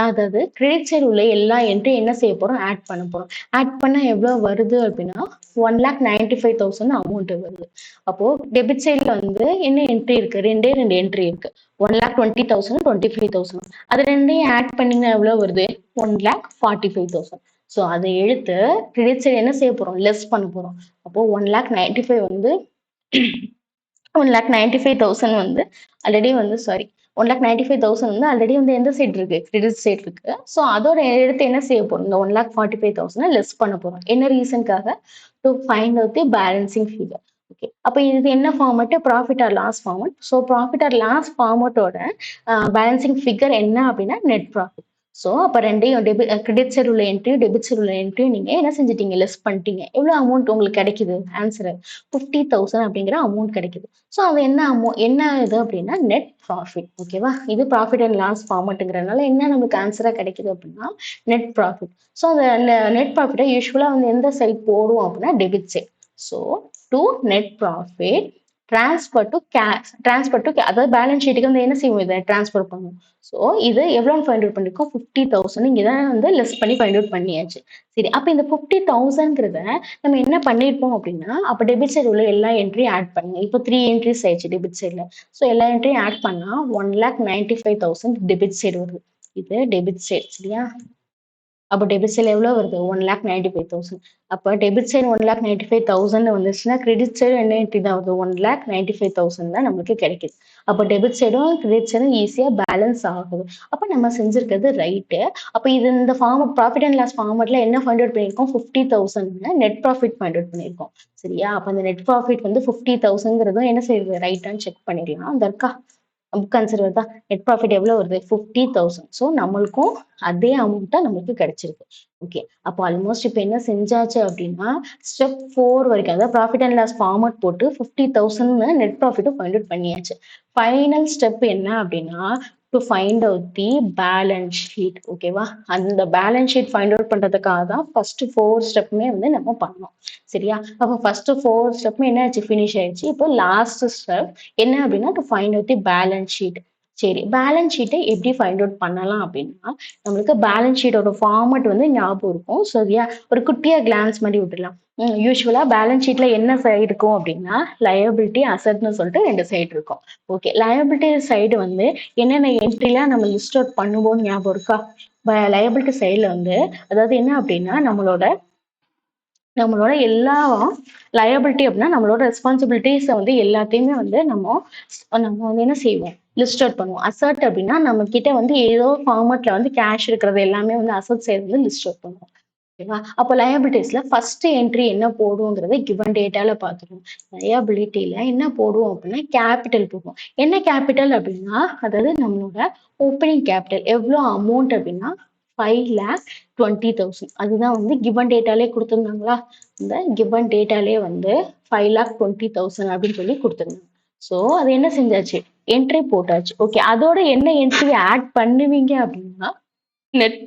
அதாவது கிரெடிட் சைடு உள்ள எல்லா என்ட்ரி என்ன செய்ய போறோம்? ஆட் பண்ண போறோம். ஆட் பண்ணா எவ்வளவு வருது அப்படின்னா 1,95,000 அமௌண்ட் வருது. அப்போ டெபிட் சைட்ல வந்து என்ன என்ட்ரி இருக்கு? ரெண்டு என்ட்ரி இருக்கு. 1,20,000 25,000. அது ரெண்டையும் ஆட் பண்ணீங்கன்னா எவ்வளவு வருது? 1,45,000. ஸோ அதை எடுத்து கிரெடிட் சைடு என்ன செய்ய போறோம்? லெஸ் பண்ண போறோம். அப்போ 1,95,000 வந்து 1,95,000 வந்து ஆல்ரெடி வந்து 1,95,000 வந்து ஆல்ரெடி வந்து எந்த சைடு இருக்கு? கிரெடிட் சைடு இருக்கு. ஸோ அதோட எடுத்து என்ன செய்ய போறோம்? இந்த 1,45,000 லெஸ் பண்ண போறோம். என்ன ரீசனுக்காக? To find out the balancing figure. Okay. அப்ப இது என்ன format? Profit or loss format. So profit or loss ஃபார்மேட்டோட பேலன்சிங் ஃபிகர் என்ன அப்படின்னா நெட் ப்ராஃபிட். ஸோ அப்ப 2யும் கிரெடிட் சைடு உள்ள என்ட்ரியும், டெபிட் சைடு உள்ள என்ட்ரியும் நீங்க என்ன செஞ்சுட்டீங்க? லெஸ் பண்ணிட்டீங்க. எவ்வளோ அமௌண்ட் உங்களுக்கு கிடைக்குது? ஆன்சர் 50,000 அப்படிங்கிற அமௌண்ட் கிடைக்குது. ஸோ அது என்ன இது அப்படின்னா நெட் ப்ராஃபிட். ஓகேவா? இது ப்ராஃபிட் அண்ட் லாஸ் ஃபார்மேட்டுங்கிறதுனால என்ன நமக்கு ஆன்சரா கிடைக்குது அப்படின்னா நெட் ப்ராஃபிட். ஸோ அந்த நெட் ப்ராஃபிட்டை யூஸ்வலா வந்து எந்த சைட் போடுவோம் அப்படின்னா debit side. So to net profit transfer to அதாவது பேலன்ஸ் ஷீட்டுக்கு வந்து என்ன செய்வோம்? இதை டிரான்ஸ்ஃபர் பண்ணுவோம். ஸோ இது எவ்வளோன்னு ஃபைண்ட் அவுட் பண்ணிருக்கோம்? 50,000. இங்கே தான் வந்து லெஸ் பண்ணி ஃபைண்ட் அவுட் பண்ணியாச்சு. சரி, அப்போ இந்த 50,000ங்கிறத நம்ம என்ன பண்ணியிருப்போம் அப்படின்னா, அப்போ டெபிட் சைடு உள்ள எல்லா என்ட்ரியும் ஆட் பண்ணுங்க. இப்போ 3 என்ட்ரிஸ் ஆயிடுச்சு டெபிட் சைடில். ஸோ எல்லா என்ட்ரியும் ஆட் பண்ணா 1,95,000 டெபிட் சைடு வருது. இது டெபிட் சைடு. சரியா? அப்போ டெபிட் சைடு எவ்வளோ வருது? 1,95,000. அப்போ டெபிட் சைடு 1,95,000 வந்துச்சுன்னா கிரெடிட் சைடு என்ன என்ட்ரி தான் வருது? 1,95,000 தான் நம்மளுக்கு கிடைக்குது. அப்போ டெபிட் சைடும் கிரெடிட் சைடும் ஈஸியாக பேலன்ஸ் ஆகுது. அப்போ நம்ம செஞ்சிருக்கிறது ரைட்டு. அப்போ இது இந்த ப்ராஃபிட் அண்ட் லாஸ் ஃபார்மேட்ல என்ன ஃபைண்ட் அவுட் பண்ணியிருக்கோம்? 50,000 நெட் ப்ராஃபிட் ஃபைண்ட் அவுட் பண்ணியிருக்கோம். சரியா? அப்போ அந்த நெட் ப்ராஃபிட் வந்து 50,000ங்கிறதும் என்ன செய்யுது? ரைட்டான்னு செக் பண்ணிடலாம். அந்த இருக்கா புக் ஆன்சர் வருதா? நெட் ப்ராஃபிட் எவ்வளோ வருது? 50,000. ஸோ நம்மளுக்கும் அதே அமௌண்ட் தான் நம்மளுக்கு கிடைச்சிருக்கு. ஓகே. அப்போ ஆல்மோஸ்ட் இப்போ என்ன செஞ்சாச்சு அப்படின்னா ஸ்டெப் 4 வரைக்கும் அதாவது ப்ராஃபிட் அண்ட் லாஸ் ஃபார்மட் போட்டு 50,000 நெட் ப்ராஃபிட்டும் ஃபைண்ட் அவுட் பண்ணியாச்சு. ஃபைனல் ஸ்டெப் என்ன அப்படின்னா to find out the balance sheet. ஓகேவா? அந்த பேலன்ஸ் ஷீட் ஃபைண்ட் அவுட் பண்றதுக்காக தான் ஃபர்ஸ்ட் 4 ஸ்டெப்புமே வந்து நம்ம பண்ணோம். சரியா? அப்போ ஃபர்ஸ்ட் 4 ஸ்டெப்புமே என்ன ஆச்சு? ஃபினிஷ் ஆயிடுச்சு. இப்போ லாஸ்ட் ஸ்டெப் என்ன அப்படின்னா to find out the balance sheet. சரி, பேலன்ஸ் ஷீட்டை எப்படி ஃபைண்ட் அவுட் பண்ணலாம் அப்படின்னா நம்மளுக்கு பேலன்ஸ் ஷீட்டோட ஃபார்மட் வந்து ஞாபகம் இருக்கும். சரியா? ஒரு குட்டியா கிளான்ஸ் மாதிரி விட்டுலாம். யூஸ்வலா பேலன்ஸ் ஷீட்ல என்ன சைடு இருக்கும் அப்படின்னா லயபிலிட்டி அசட்னு சொல்லிட்டு 2 சைடு இருக்கும். ஓகே. லயபிலிட்டி சைடு வந்து என்னென்ன என்ட்ரிலாம் நம்ம லிஸ்ட் அவுட் பண்ணுவோம்னு ஞாபகம் இருக்கா? லயபிலிட்டி சைடுல வந்து அதாவது என்ன அப்படின்னா நம்மளோட எல்லா லயபிலிட்டி அப்படின்னா நம்மளோட ரெஸ்பான்சிபிலிட்டிஸை வந்து எல்லாத்தையுமே வந்து நம்ம வந்து என்ன செய்வோம்? லிஸ்ட் அவுட் பண்ணுவோம். அசர்ட் அப்படின்னா நம்ம கிட்ட வந்து ஏதோ ஃபார்மட்ல வந்து கேஷ் இருக்கிறது எல்லாமே வந்து அசட் சைடு வந்து லிஸ்ட் அவுட் பண்ணுவோம். ஓகேவா? அப்போ லயபிலிட்டிஸ்ல ஃபர்ஸ்ட் என்ட்ரி என்ன போடுவோங்கிறத கிவன் டேட்டால பார்த்துருவோம். லயபிலிட்டியில என்ன போடுவோம் அப்படின்னா கேபிட்டல் போடுவோம். என்ன கேபிட்டல் அப்படின்னா அதாவது நம்மளோட ஓப்பனிங் கேபிட்டல் எவ்வளோ அமௌண்ட் அப்படின்னா 5,20,000. அதுதான் வந்து கிவன் டேட்டாலே கொடுத்துருந்தாங்களா? இந்த கிவன் டேட்டாலே வந்து 5,20,000 அப்படின்னு சொல்லி கொடுத்துருந்தாங்க. ஸோ அது என்ன செஞ்சாச்சு? என்ட்ரி போட்டாச்சு. ஓகே. அதோட என்ன என்ட்ரி ஆட் பண்ணுவீங்க அப்படின்னா நெட்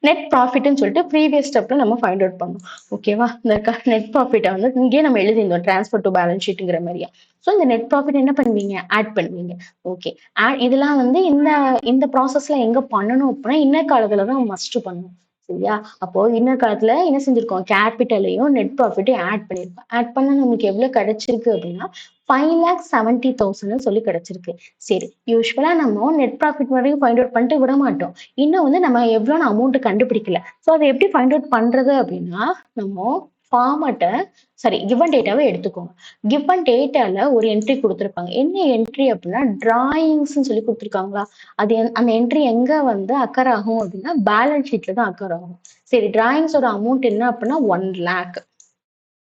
நெட் ப்ராஃபிட்னு சொல்லிட்டு ப்ரீவியஸ் ஸ்டெப்ல நம்ம ஃபைண்ட் அவுட் பண்ணோம். ஓகேவா? இந்த நெட் ப்ராஃபிட்டை வந்து இங்கேயே நம்ம எழுதிருந்தோம் ட்ரான்ஸ்ஃபர் டு பேலன்ஸ் ஷீட்டுங்கிற மாதிரியா. ஸோ இந்த நெட் ப்ராஃபிட் என்ன பண்ணுவீங்க? ஆட் பண்ணுவீங்க. ஓகே. இதெல்லாம் வந்து இந்த இந்த ப்ராசஸ்ல எங்க பண்ணணும் அப்படின்னா இன்னர் காலத்துல தான் மஸ்ட் பண்ணணும். சரியா? அப்போ இன்னர் காலத்துல என்ன செஞ்சிருக்கோம்? கேபிட்டலையும் நெட் ப்ராஃபிட்டையும் ஆட் பண்ணிருக்கோம். ஆட் பண்ணா நமக்கு எவ்வளவு கிடைச்சிருக்கு அப்படின்னா 5,70,000 சொல்லி கிடைச்சிருக்கு. சரி, யூஸ்வலா நம்ம நெட் ப்ராஃபிட் வரையும் ஃபைண்ட் அவுட் பண்ணிட்டு விட மாட்டோம். இன்னும் வந்து நம்ம எவ்வளோன்னு அமௌண்ட் கண்டுபிடிக்கல. ஸோ அதை எப்படி ஃபைண்ட் அவுட் பண்றது அப்படின்னா நம்ம ஃபார்மட்டை கிவன் டேட்டாவை எடுத்துக்கோங்க. கிவன் டேட்டால ஒரு என்ட்ரி கொடுத்துருப்பாங்க. என்ன என்ட்ரி அப்படின்னா டிராயிங்ஸ்ன்னு சொல்லி கொடுத்துருக்காங்களா? அது அந்த என்ட்ரி எங்க வந்து அக்கர் ஆகும் அப்படின்னா பேலன்ஸ் ஷீட்ல தான் அக்கர் ஆகும். சரி, டிராயிங்ஸோட அமௌண்ட் என்ன அப்படின்னா 1 lakh.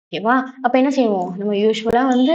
ஓகேவா? அப்ப என்ன செய்வோம்? நம்ம யூசுவலா வந்து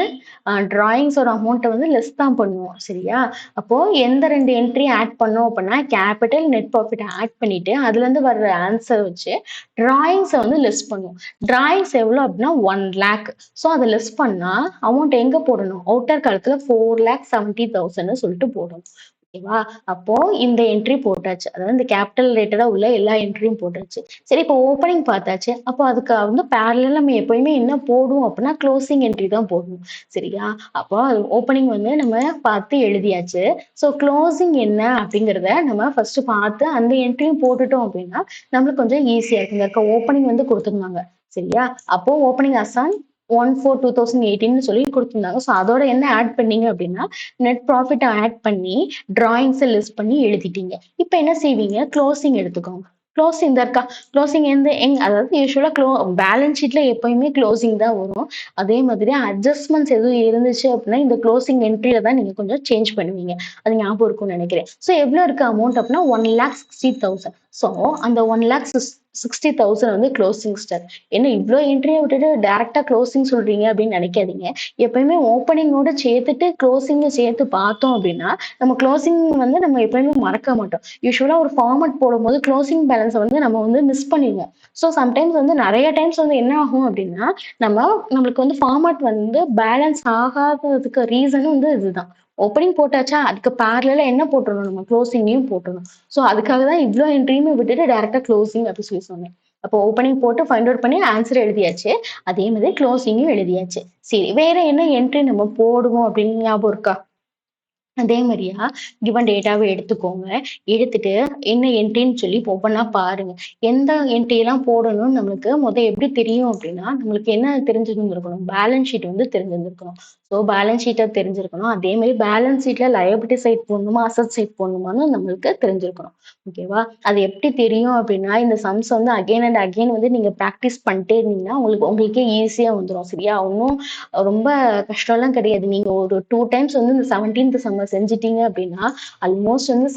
டிராயிங்ஸோட அமௌண்ட்டை வந்து லெஸ் தான் பண்ணுவோம். சரியா? அப்போ எந்த 2 என்ட்ரி ஆட் பண்ணோம் அப்படின்னா கேபிட்டல் நெட் ப்ராஃபிட் ஆட் பண்ணிட்டு அதுல இருந்து வர்ற ஆன்சர் வச்சு டிராயிங்ஸை வந்து லெஸ் பண்ணுவோம். டிராயிங்ஸ் எவ்வளோ அப்படின்னா 1 lakh. ஸோ அதை லெஸ் பண்ணா அமௌண்ட் எங்க போடணும்? அவுட்டர் காலத்துல 4,70,000 சொல்லிட்டு போடணும். ஓகேவா? அப்போ இந்த என்ட்ரி போட்டாச்சு. அதாவது இந்த கேபிட்டல் ரிலேட்டடா உள்ள எல்லா என்ட்ரியும் போட்டாச்சு. சரி, இப்போ ஓப்பனிங் பார்த்தாச்சு. அப்போ அதுக்கு வந்து பேரலா நம்ம எப்பயுமே என்ன போடுவோம் அப்படின்னா க்ளோசிங் என்ட்ரி தான் போடணும். சரியா? அப்போ ஓப்பனிங் வந்து நம்ம பார்த்து எழுதியாச்சு. ஸோ க்ளோசிங் என்ன அப்படிங்கிறத நம்ம ஃபர்ஸ்ட் பார்த்து அந்த என்ட்ரியும் போட்டுட்டோம் அப்படின்னா நம்மளுக்கு கொஞ்சம் ஈஸியா இருக்கும். இருக்க ஓப்பனிங் வந்து கொடுத்துருந்தாங்க. சரியா? அப்போ ஓப்பனிங் அசான் 1/4/2018 சொல்லி கொடுத்துருந்தாங்க. ஸோ அதோட என்ன ஆட் பண்ணீங்க அப்படின்னா நெட் ப்ராஃபிட் ஆட் பண்ணி டிராயிங்ஸை லிஸ்ட் பண்ணி எழுதிட்டீங்க. இப்போ என்ன செய்வீங்க? க்ளோசிங் எடுத்துக்கோங்க. க்ளோசிங் இருக்கா? க்ளோசிங் அதாவது யூஸ்வலா பேலன்ஸ் ஷீட்ல எப்பயுமே க்ளோசிங் தான் வரும். அதே மாதிரி அட்ஜஸ்ட்மெண்ட்ஸ் எதுவும் இருந்துச்சு அப்படின்னா இந்த க்ளோசிங் என்ட்ரியில தான் நீங்க கொஞ்சம் சேஞ்ச் பண்ணுவீங்க. அது ஞாபகம் இருக்கும்னு நினைக்கிறேன். ஸோ எவ்வளோ இருக்கு அமௌண்ட் அப்படின்னா 1,60,000. ஸோ அந்த 1,60,000 60,000 வந்து க்ளோசிங் ஸ்டாக். என்ன இவ்ளோ என்ட்ரிய விட்டுட்டு டைரக்ட்டா க்ளோசிங் சொல்றீங்க அப்படின்னு நினைக்காதீங்க. எப்பயுமே ஓப்பனிங்கோட சேர்த்துட்டு க்ளோசிங்க சேர்த்து பார்த்தோம் அப்படின்னா, நம்ம க்ளோசிங் வந்து நம்ம எப்பயுமே மறக்க மாட்டோம். யூசுவலா ஒரு ஃபார்மட் போடும்போது க்ளோசிங் பேலன்ஸ வந்து நம்ம வந்து மிஸ் பண்ணிருவோம். ஸோ சம்டைம்ஸ் வந்து நெறைய டைம்ஸ் வந்து என்ன ஆகும் அப்படின்னா, நம்ம நம்மளுக்கு வந்து ஃபார்மட் வந்து பேலன்ஸ் ஆகாததுக்கு ரீசனும் வந்து இதுதான். ஓப்பனிங் போட்டாச்சா, அதுக்கு பேரலலா என்ன போட்டுறணும் நம்ம க்ளோசிங்கையும் போட்டுறணும். ஸோ அதுக்காக தான் இவ்ளோ என்ட்ரியுமே விட்டுட்டு டைரக்ட்டா க்ளோசிங் அப்படி சொல்லி சொன்னேன். அப்போ ஓப்பனிங் போட்டு ஃபைண்ட் அவுட் பண்ணி ஆன்ஸர் எழுதியாச்சு. அதே மாதிரி க்ளோசிங்கும் எழுதியாச்சு. சரி வேற என்ன என்ட்ரி நம்ம போடுவோம் அப்படின்னு ஞாபகம் இருக்கா? அதே மாரியா கிவன் டேட்டாவ எடுத்துக்கோங்க. எடுத்துட்டு என்ன என்ட்ரின்னு சொல்லி ஒவ்வொன்னா பாருங்க. எந்த என்ட்ரிலாம் போடணும்னு நம்மளுக்கு எப்படி தெரியும் அப்டின்னா, நம்மளுக்கு என்ன தெரிஞ்சிருந்திருக்கணும், பேலன்ஸ் ஷீட் வந்து தெரிஞ்சிருந்திருக்கணும். ஸோ பேலன்ஸ் ஷீட்ட தெரிஞ்சிருக்கணும். அதே மாரி பேலன்ஸ் ஷீட்ல லயபிலிட்டி சைட் போடணுமா, அசெட் சைட் போடணுமான்னு நம்மளுக்கு தெரிஞ்சிருக்கணும். ஓகேவா? அது எப்படி தெரியும் அப்டின்னா, இந்த சம்ஸ் வந்து அகைன் அண்ட் அகைன் வந்து நீங்க பிராக்டிஸ் பண்ணிட்டே இருந்தீங்கன்னா, உங்களுக்கே ஈஸியா வந்துரும். சரியா? ஒண்ணும் ரொம்ப கஷ்டம்லாம் கிடையாது. நீங்க ஒரு 2 டைம்ஸ் வந்து இந்த 17த் சம்ம செஞ்சுட்டீங்க அப்படின்னா, ஆல்மோஸ்ட் வந்து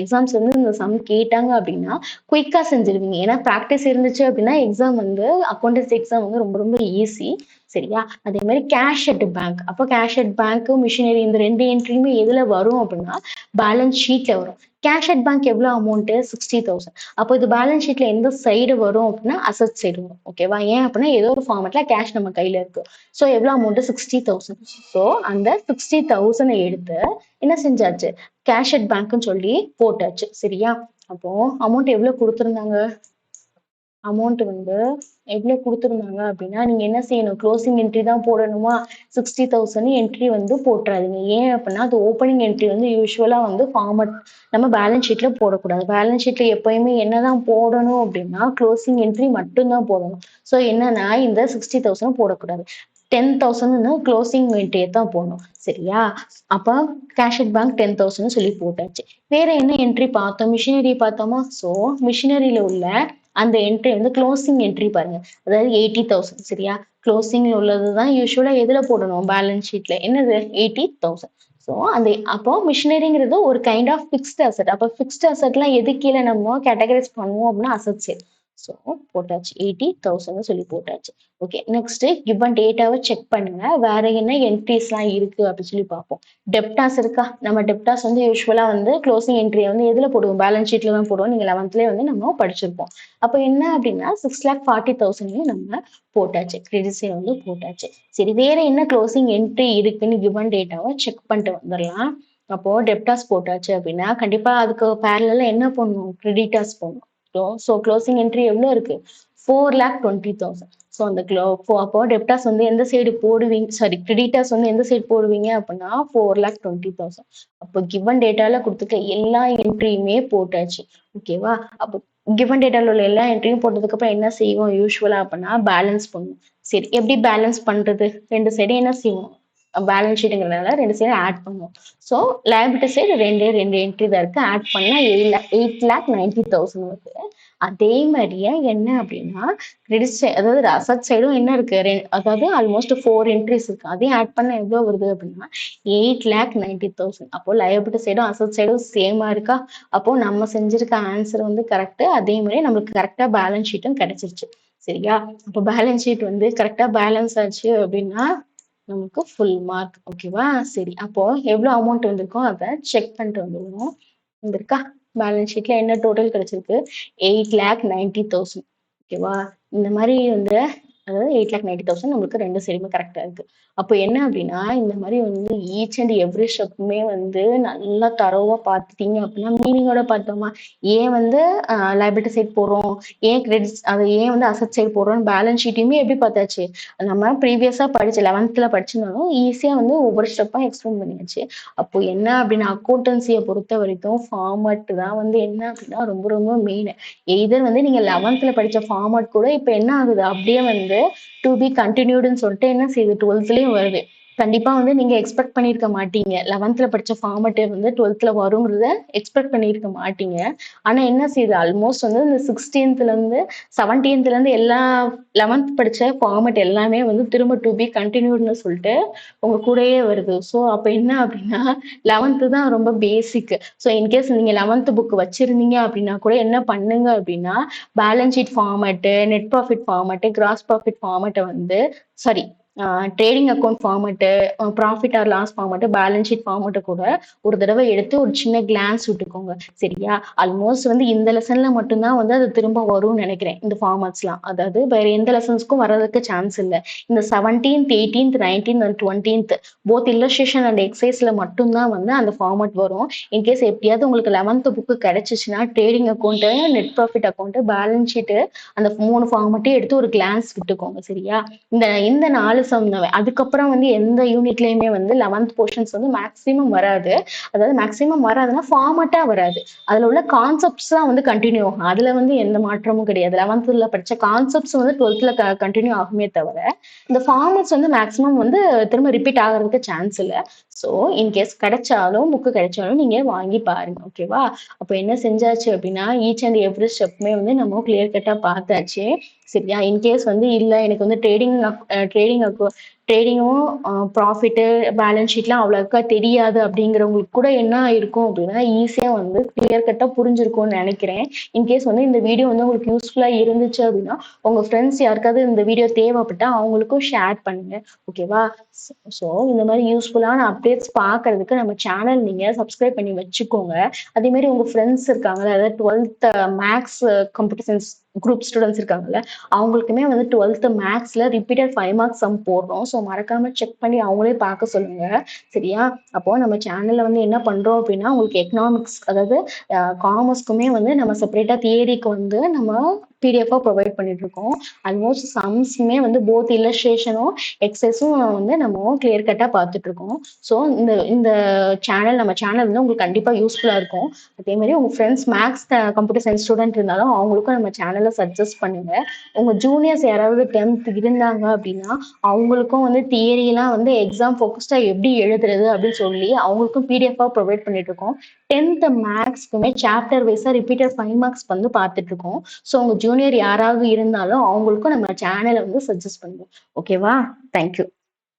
எக்ஸாம்ஸ் வந்து இந்த சம் கேட்டாங்க அப்படின்னா, குயிக்கா செஞ்சுருவீங்க. ஏன்னா பிராக்டிஸ் இருந்துச்சு அப்படின்னா, எக்ஸாம் வந்து அக்கவுண்டன்சி எக்ஸாம் வந்து ரொம்ப ரொம்ப ஈஸி. சரியா? அதே மாரி கேஷ் அட் பேங்க். அப்போ கேஷ் அட் பேங்க், மிஷினரி இந்த 2 என்ட்ரியுமே எதுல வரும் அப்படின்னா, பேலன்ஸ் ஷீட்ல வரும். கேஷ் அட் பேங்க் எவ்வளோ அமௌண்ட்? 60,000. அப்போ இது பேலன்ஸ் ஷீட்ல எந்த சைடு வரும் அப்படின்னா, அசெட் சைடு வரும். ஓகேவா? ஏன் அப்படின்னா, ஏதோ ஒரு ஃபார்மட்ல கேஷ் நம்ம கையில இருக்கு. ஸோ எவ்வளோ அமௌண்ட்? 60,000. ஸோ அந்த 60,000 எடுத்து என்ன செஞ்சாச்சு? கேஷ் அட் பேங்க்ன்னு சொல்லி போட்டாச்சு. சரியா? அப்போ அமௌண்ட் எவ்வளோ குடுத்திருந்தாங்க? அமௌண்ட் வந்து எவ்வளோ குடுத்திருந்தாங்க அப்படின்னா, நீங்க என்ன செய்யணும்? குளோசிங் என்ட்ரி தான் போடணுமா? 60,000 என்ட்ரி வந்து போட்டுறாதீங்க. ஏன் அப்படின்னா, அது ஓப்பனிங் என்ட்ரி வந்து யூசுவலா வந்து ஃபார்மட் நம்ம பேலன்ஸ் ஷீட்ல போடக்கூடாது. பேலன்ஸ் ஷீட்ல எப்பயுமே என்னதான் போடணும் அப்படின்னா, குளோசிங் என்ட்ரி மட்டும் தான் போடணும். ஸோ என்னன்னா, இந்த 60,000 போடக்கூடாது. 10,000ன்னு குளோசிங் என்ட்ரிய தான் போடணும். சரியா? அப்ப கேஷ் அட் பேங்க் 10,000 சொல்லி போட்டாச்சு. வேற என்ன என்ட்ரி பார்த்தோம்? மிஷினரி பார்த்தோமா? ஸோ மிஷினரியில உள்ள அந்த என்ட்ரி வந்து க்ளோசிங் என்ட்ரி பாருங்க. அதாவது 80,000 சரியா? க்ளோசிங்ல உள்ளது தான் யூசுவலா எதுல போடணும்? பேலன்ஸ் ஷீட்ல. என்னது? 80,000. ஸோ அந்த அப்போ மிஷினரிங்கிறது ஒரு கைண்ட் ஆஃப் ஃபிக்ஸ்ட் அசெட். அப்போ ஃபிக்ஸ்ட் அசெட்லாம் எது கீழ நம்ம கேட்டகரைஸ் பண்ணுவோம் அப்படின்னா அசெட் சைட். ஸோ போட்டாச்சு. 80,000 சொல்லி போட்டாச்சு. ஓகே. நெக்ஸ்ட் கிவன் டேட்டாவ செக் பண்ணுங்க. வேற என்ன என்ட்ரீஸ்லாம் இருக்கு அப்படின்னு சொல்லி பார்ப்போம். டெப்டார்ஸ் இருக்கா? நம்ம டெப்டார்ஸ் வந்து யூசுவலா வந்து க்ளோசிங் என்ட்ரிய வந்து எதுல போடுவோம்? பேலன்ஸ் ஷீட்ல தான் போடுவோம். நீங்க 11த்லயே வந்து நம்ம படிச்சிருப்போம். அப்ப என்ன அப்படின்னா 6,40,000 நம்ம போட்டாச்சு. கிரெடிட் சைடு வந்து போட்டாச்சு. சரி வேற என்ன க்ளோசிங் என்ட்ரி இருக்குன்னு கிவன் டேட்டாவ செக் பண்ணிட்டு வந்துரலாம். அப்போ டெப்டார்ஸ் போட்டாச்சு அப்படின்னா, கண்டிப்பா அதுக்கு பேரலலா என்ன பண்ணணும்? கிரெடிட்டார்ஸ் போடணும். ஸோ க்ளோசிங் என்ட்ரி எவ்வளோ இருக்கு? 4,20,000. ஸோ அந்த அப்போ டெப்டார்ஸ் வந்து எந்த சைடு போடுவீங்க? சாரி கிரெடிட்டார்ஸ் வந்து எந்த சைடு போடுவீங்க அப்படின்னா 4,20,000. அப்போ கிவன் டேட்டால குடுத்துருக்க எல்லா என்ட்ரியுமே போட்டாச்சு. ஓகேவா? அப்போ கிவன் டேட்டால உள்ள எல்லா என்ட்ரியும் போட்டதுக்கு அப்புறம் என்ன செய்வோம் யூசுவலா அப்படின்னா பேலன்ஸ் பண்ணுவோம். சரி எப்படி பேலன்ஸ் பண்றது? 2 சைடும் என்ன செய்வோம்? பேலன்ஸ் ஷீட்ங்கிறதுனால 2 சைடும் ஆட் பண்ணுவோம். ஸோ லைபிலிட்டி சைடு 2 என்ட்ரி தான் இருக்கு. ஆட் பண்ணா 8,90,000 வருது. அதே மாதிரியே என்ன அப்படின்னா கிரெடிட் சைடு அதாவது அசட் சைடும் என்ன இருக்கு? அதாவது ஆல்மோஸ்ட் 4 என்ட்ரிஸ் இருக்கு. அதையும் ஆட் பண்ணா எவ்வளவு வருது அப்படின்னா 8,90,000. அப்போ லயபிலிட்டி சைடும் அசட் சைடும் சேமா இருக்கா? அப்போ நம்ம செஞ்சிருக்க ஆன்சர் வந்து கரெக்ட். அதே மாதிரி நம்மளுக்கு கரெக்டா பேலன்ஸ் ஷீட்டும் கிடைச்சிருச்சு. சரியா? அப்போ பேலன்ஸ் ஷீட் வந்து கரெக்டா பேலன்ஸ் ஆச்சு அப்படின்னா நமக்கு ஃபுல் மார்க். ஓகேவா? சரி அப்போ எவ்வளவு அமௌண்ட் வந்திருக்கோ அதை செக் பண்ணிட்டு வந்துருவோம். வந்திருக்கா? பேலன்ஸ் ஷீட்ல என்ன டோட்டல் கிடைச்சிருக்கு? 8,90,000. ஓகேவா? இந்த மாதிரி வந்து அதாவது 8,90,000 நம்மளுக்கு 2 சைடுமே கரெக்டா இருக்கு. அப்போ என்ன அப்படின்னா இந்த மாதிரி வந்து ஈச் அண்ட் எவ்ரி ஸ்டெப்புமே வந்து நல்லா தரோவா பார்த்துட்டீங்க அப்படின்னா மீனிங்கோட பார்த்தோமா? ஏன் வந்து லைபிலிட்டி சைட் போடுறோம்? ஏன் கிரெடிட்ஸ் அதை ஏன் வந்து அசட் சைட் போடுறோம்? பேலன்ஸ் ஷீட்டையுமே எப்படி பார்த்தாச்சு? நம்ம ப்ரீவியஸா படிச்சு 11th படிச்சிருந்தாலும் ஈஸியா வந்து ஒவ்வொரு ஸ்டெப்பா எக்ஸ்பிளைன் பண்ணியாச்சு. அப்போ என்ன அப்படின்னா அக்கௌண்டன்சியை பொறுத்த வரைக்கும் ஃபார்மட் தான் வந்து என்ன அப்படின்னா ரொம்ப ரொம்ப மெயின். எய்தர் வந்து நீங்க 11th படிச்ச ஃபார்மட் கூட இப்ப என்ன ஆகுது? அப்படியே வந்து டு பி கண்டினியூடுன்னு சொல்லிட்டு என்ன செய்யுது? 12த்லயும் வருது. கண்டிப்பா வந்து நீங்க எக்ஸ்பெக்ட் பண்ணியிருக்க மாட்டீங்க. 11th படிச்ச ஃபார்மட் வந்து 12th வருங்கிறத எக்ஸ்பெக்ட் பண்ணியிருக்க மாட்டீங்க. ஆனா என்ன செய்யுது ஆல்மோஸ்ட் வந்து இந்த 16த்லருந்து 17த்லருந்து எல்லா 11th படிச்ச ஃபார்மட் எல்லாமே வந்து திரும்ப டூ பி கன்டினியூட்ன்னு சொல்லிட்டு உங்க கூடயே வருது. ஸோ அப்ப என்ன அப்டின்னா 11த் தான் ரொம்ப பேசிக். ஸோ இன்கேஸ் நீங்க 11த் புக் வச்சிருந்தீங்க அப்டின்னா கூட என்ன பண்ணுங்க அப்டின்னா, balance sheet format, net profit format, gross profit ஃபார்மட்ட வந்து sorry trading account format, profit or loss format, balance sheet ஃபார்மட்ட கூட ஒரு தடவ எடுத்து ஒரு சின்ன கிளான்ஸ் விட்டுக்கோங்க. சரியா? ஆல்மோஸ்ட் வந்து இந்த லெசன்ல மட்டும் தான் வந்து அது திரும்ப வரும்னு நெனைக்கிறேன். இந்த ஃபார்மட்ஸ்லாம். அதாவது வேற எந்த லெசன்ஸ்க்கும் வர்றதுக்கு சான்ஸ் இல்ல. இந்த 17th, 18th, 19th and 20th both illustration and எக்ஸைஸ்ல மட்டும் தான் வந்து அந்த ஃபார்மட் வரும். இன்கேஸ் எப்படியாவது உங்களுக்கு 11th புக் கிடைச்சுச்சுன்னா, trading account, net profit account, balance sheet அந்த 3 ஃபார்மட்டையும் எடுத்து ஒரு கிளான்ஸ் விட்டுக்கோங்க. சரியா? இந்த இந்த 4 சம் அதுக்கப்புறம் வந்து எந்த யூனிட்லயுமே வந்து 11th போர்ஷன்ஸ் வந்து மேக்ஸிமம் வராது. அதாவது மேக்ஸிமம் வராதுன்னா ஃபார்மட்டா வராது. அதுல உள்ள கான்செப்ட்ஸ் தான் வந்து கன்டின்யூ ஆகும். அதுல வந்து எந்த மாற்றமும் கிடையாது. 11th படிச்ச கான்செப்ட்ஸ் வந்து 12th கன்டின்யூ ஆகுமே தவிர, இந்த ஃபார்மட்ஸ் வந்து மேக்ஸிமம் வந்து திரும்ப ரிப்பீட் ஆகுறதுக்கு சான்ஸ் இல்ல. ஸோ இன்கேஸ் கிடைச்சாலும் புக்கு கிடைச்சாலும் நீங்க வாங்கி பாருங்க. ஓகேவா? அப்போ என்ன செஞ்சாச்சு அப்படின்னா ஈச் அண்ட் எவ்ரி ஸ்டெப்புமே வந்து நம்ம கிளியர் கட்டா பார்த்தாச்சு. சரியா? இன்கேஸ் வந்து இல்ல எனக்கு வந்து ட்ரேடிங் ட்ரேடிங்கும் ப்ராஃபிட்டு பேலன்ஸ் ஷீட்லாம் அவ்வளோக்கா தெரியாது அப்படிங்கிறவங்களுக்கு கூட என்ன இருக்கும் அப்படின்னா ஈஸியா வந்து கிளியர் கட்டா புரிஞ்சிருக்கும்னு நினைக்கிறேன். இன்கேஸ் வந்து இந்த வீடியோ வந்து உங்களுக்கு யூஸ்ஃபுல்லா இருந்துச்சு அப்படின்னா உங்க ஃப்ரெண்ட்ஸ் யாருக்காவது இந்த வீடியோ தேவைப்பட்டா அவங்களுக்கும் ஷேர் பண்ணுங்க. ஓகேவா? ஸோ இந்த மாதிரி யூஸ்ஃபுல்லான அப்டேட்ஸ் பார்க்கறதுக்கு நம்ம சேனல் நீங்க சப்ஸ்கிரைப் பண்ணி வச்சுக்கோங்க. அதே மாதிரி உங்க ஃப்ரெண்ட்ஸ் இருக்காங்கல்ல, அதாவது 12th maths computer science group students இருக்காங்கல்ல, அவங்களுக்குமே வந்து 12th மேக்ஸ்ல ரிப்பீட்டட் 5 மார்க்ஸ் சம் போடுறோம். ஸோ மறக்காம செக் பண்ணி அவங்களே பார்க்க சொல்லுங்க. சரியா? அப்போ நம்ம சேனல்ல வந்து என்ன பண்றோம் அப்படின்னா உங்களுக்கு எக்கனாமிக்ஸ் அதாவது காமர்ஸ்க்குமே வந்து நம்ம செப்பரேட்டா தியரிக்கு வந்து நம்ம பிடிஎஃபா ப்ரொவைட் பண்ணிட்டு இருக்கோம். ஆல்மோஸ்ட் சம்ஸுமே வந்து போத் இல்லஸ்ட்ரேஷனும் எக்ஸஸும் வந்து நம்ம கிளியர் கட்டா பார்த்துட்டு இருக்கோம். ஸோ இந்த இந்த நம்ம சேனல் வந்து உங்களுக்கு கண்டிப்பா யூஸ்ஃபுல்லா இருக்கும். அதே மாதிரி உங்க friends maths computer science student இருந்தாலும் அவங்களுக்கும் நம்ம சேனலை சஜஸ்ட் பண்ணுங்க. உங்க ஜூனியர்ஸ் யாராவது 10th இருந்தாங்க அப்படின்னா அவங்களுக்கும் வந்து தியரியெல்லாம் வந்து எக்ஸாம் ஃபோக்கஸ்டா எப்படி எழுதுறது அப்படின்னு சொல்லி அவங்களுக்கும் பிடிஎஃபா ப்ரொவைட் பண்ணிட்டு இருக்கோம். 10th மேக்ஸ்க்குமே சாப்டர் வைஸா ரிப்பீட்டட் 5 மார்க்ஸ் வந்து பார்த்துட்டு இருக்கோம். ஸோ உங்க ஜூனியர் யாராவது இருந்தாலும் அவங்களுக்கும் நம்ம சேனலை வந்து சஜஸ்ட் பண்ணுவோம். ஓகேவா? தேங்க்யூ.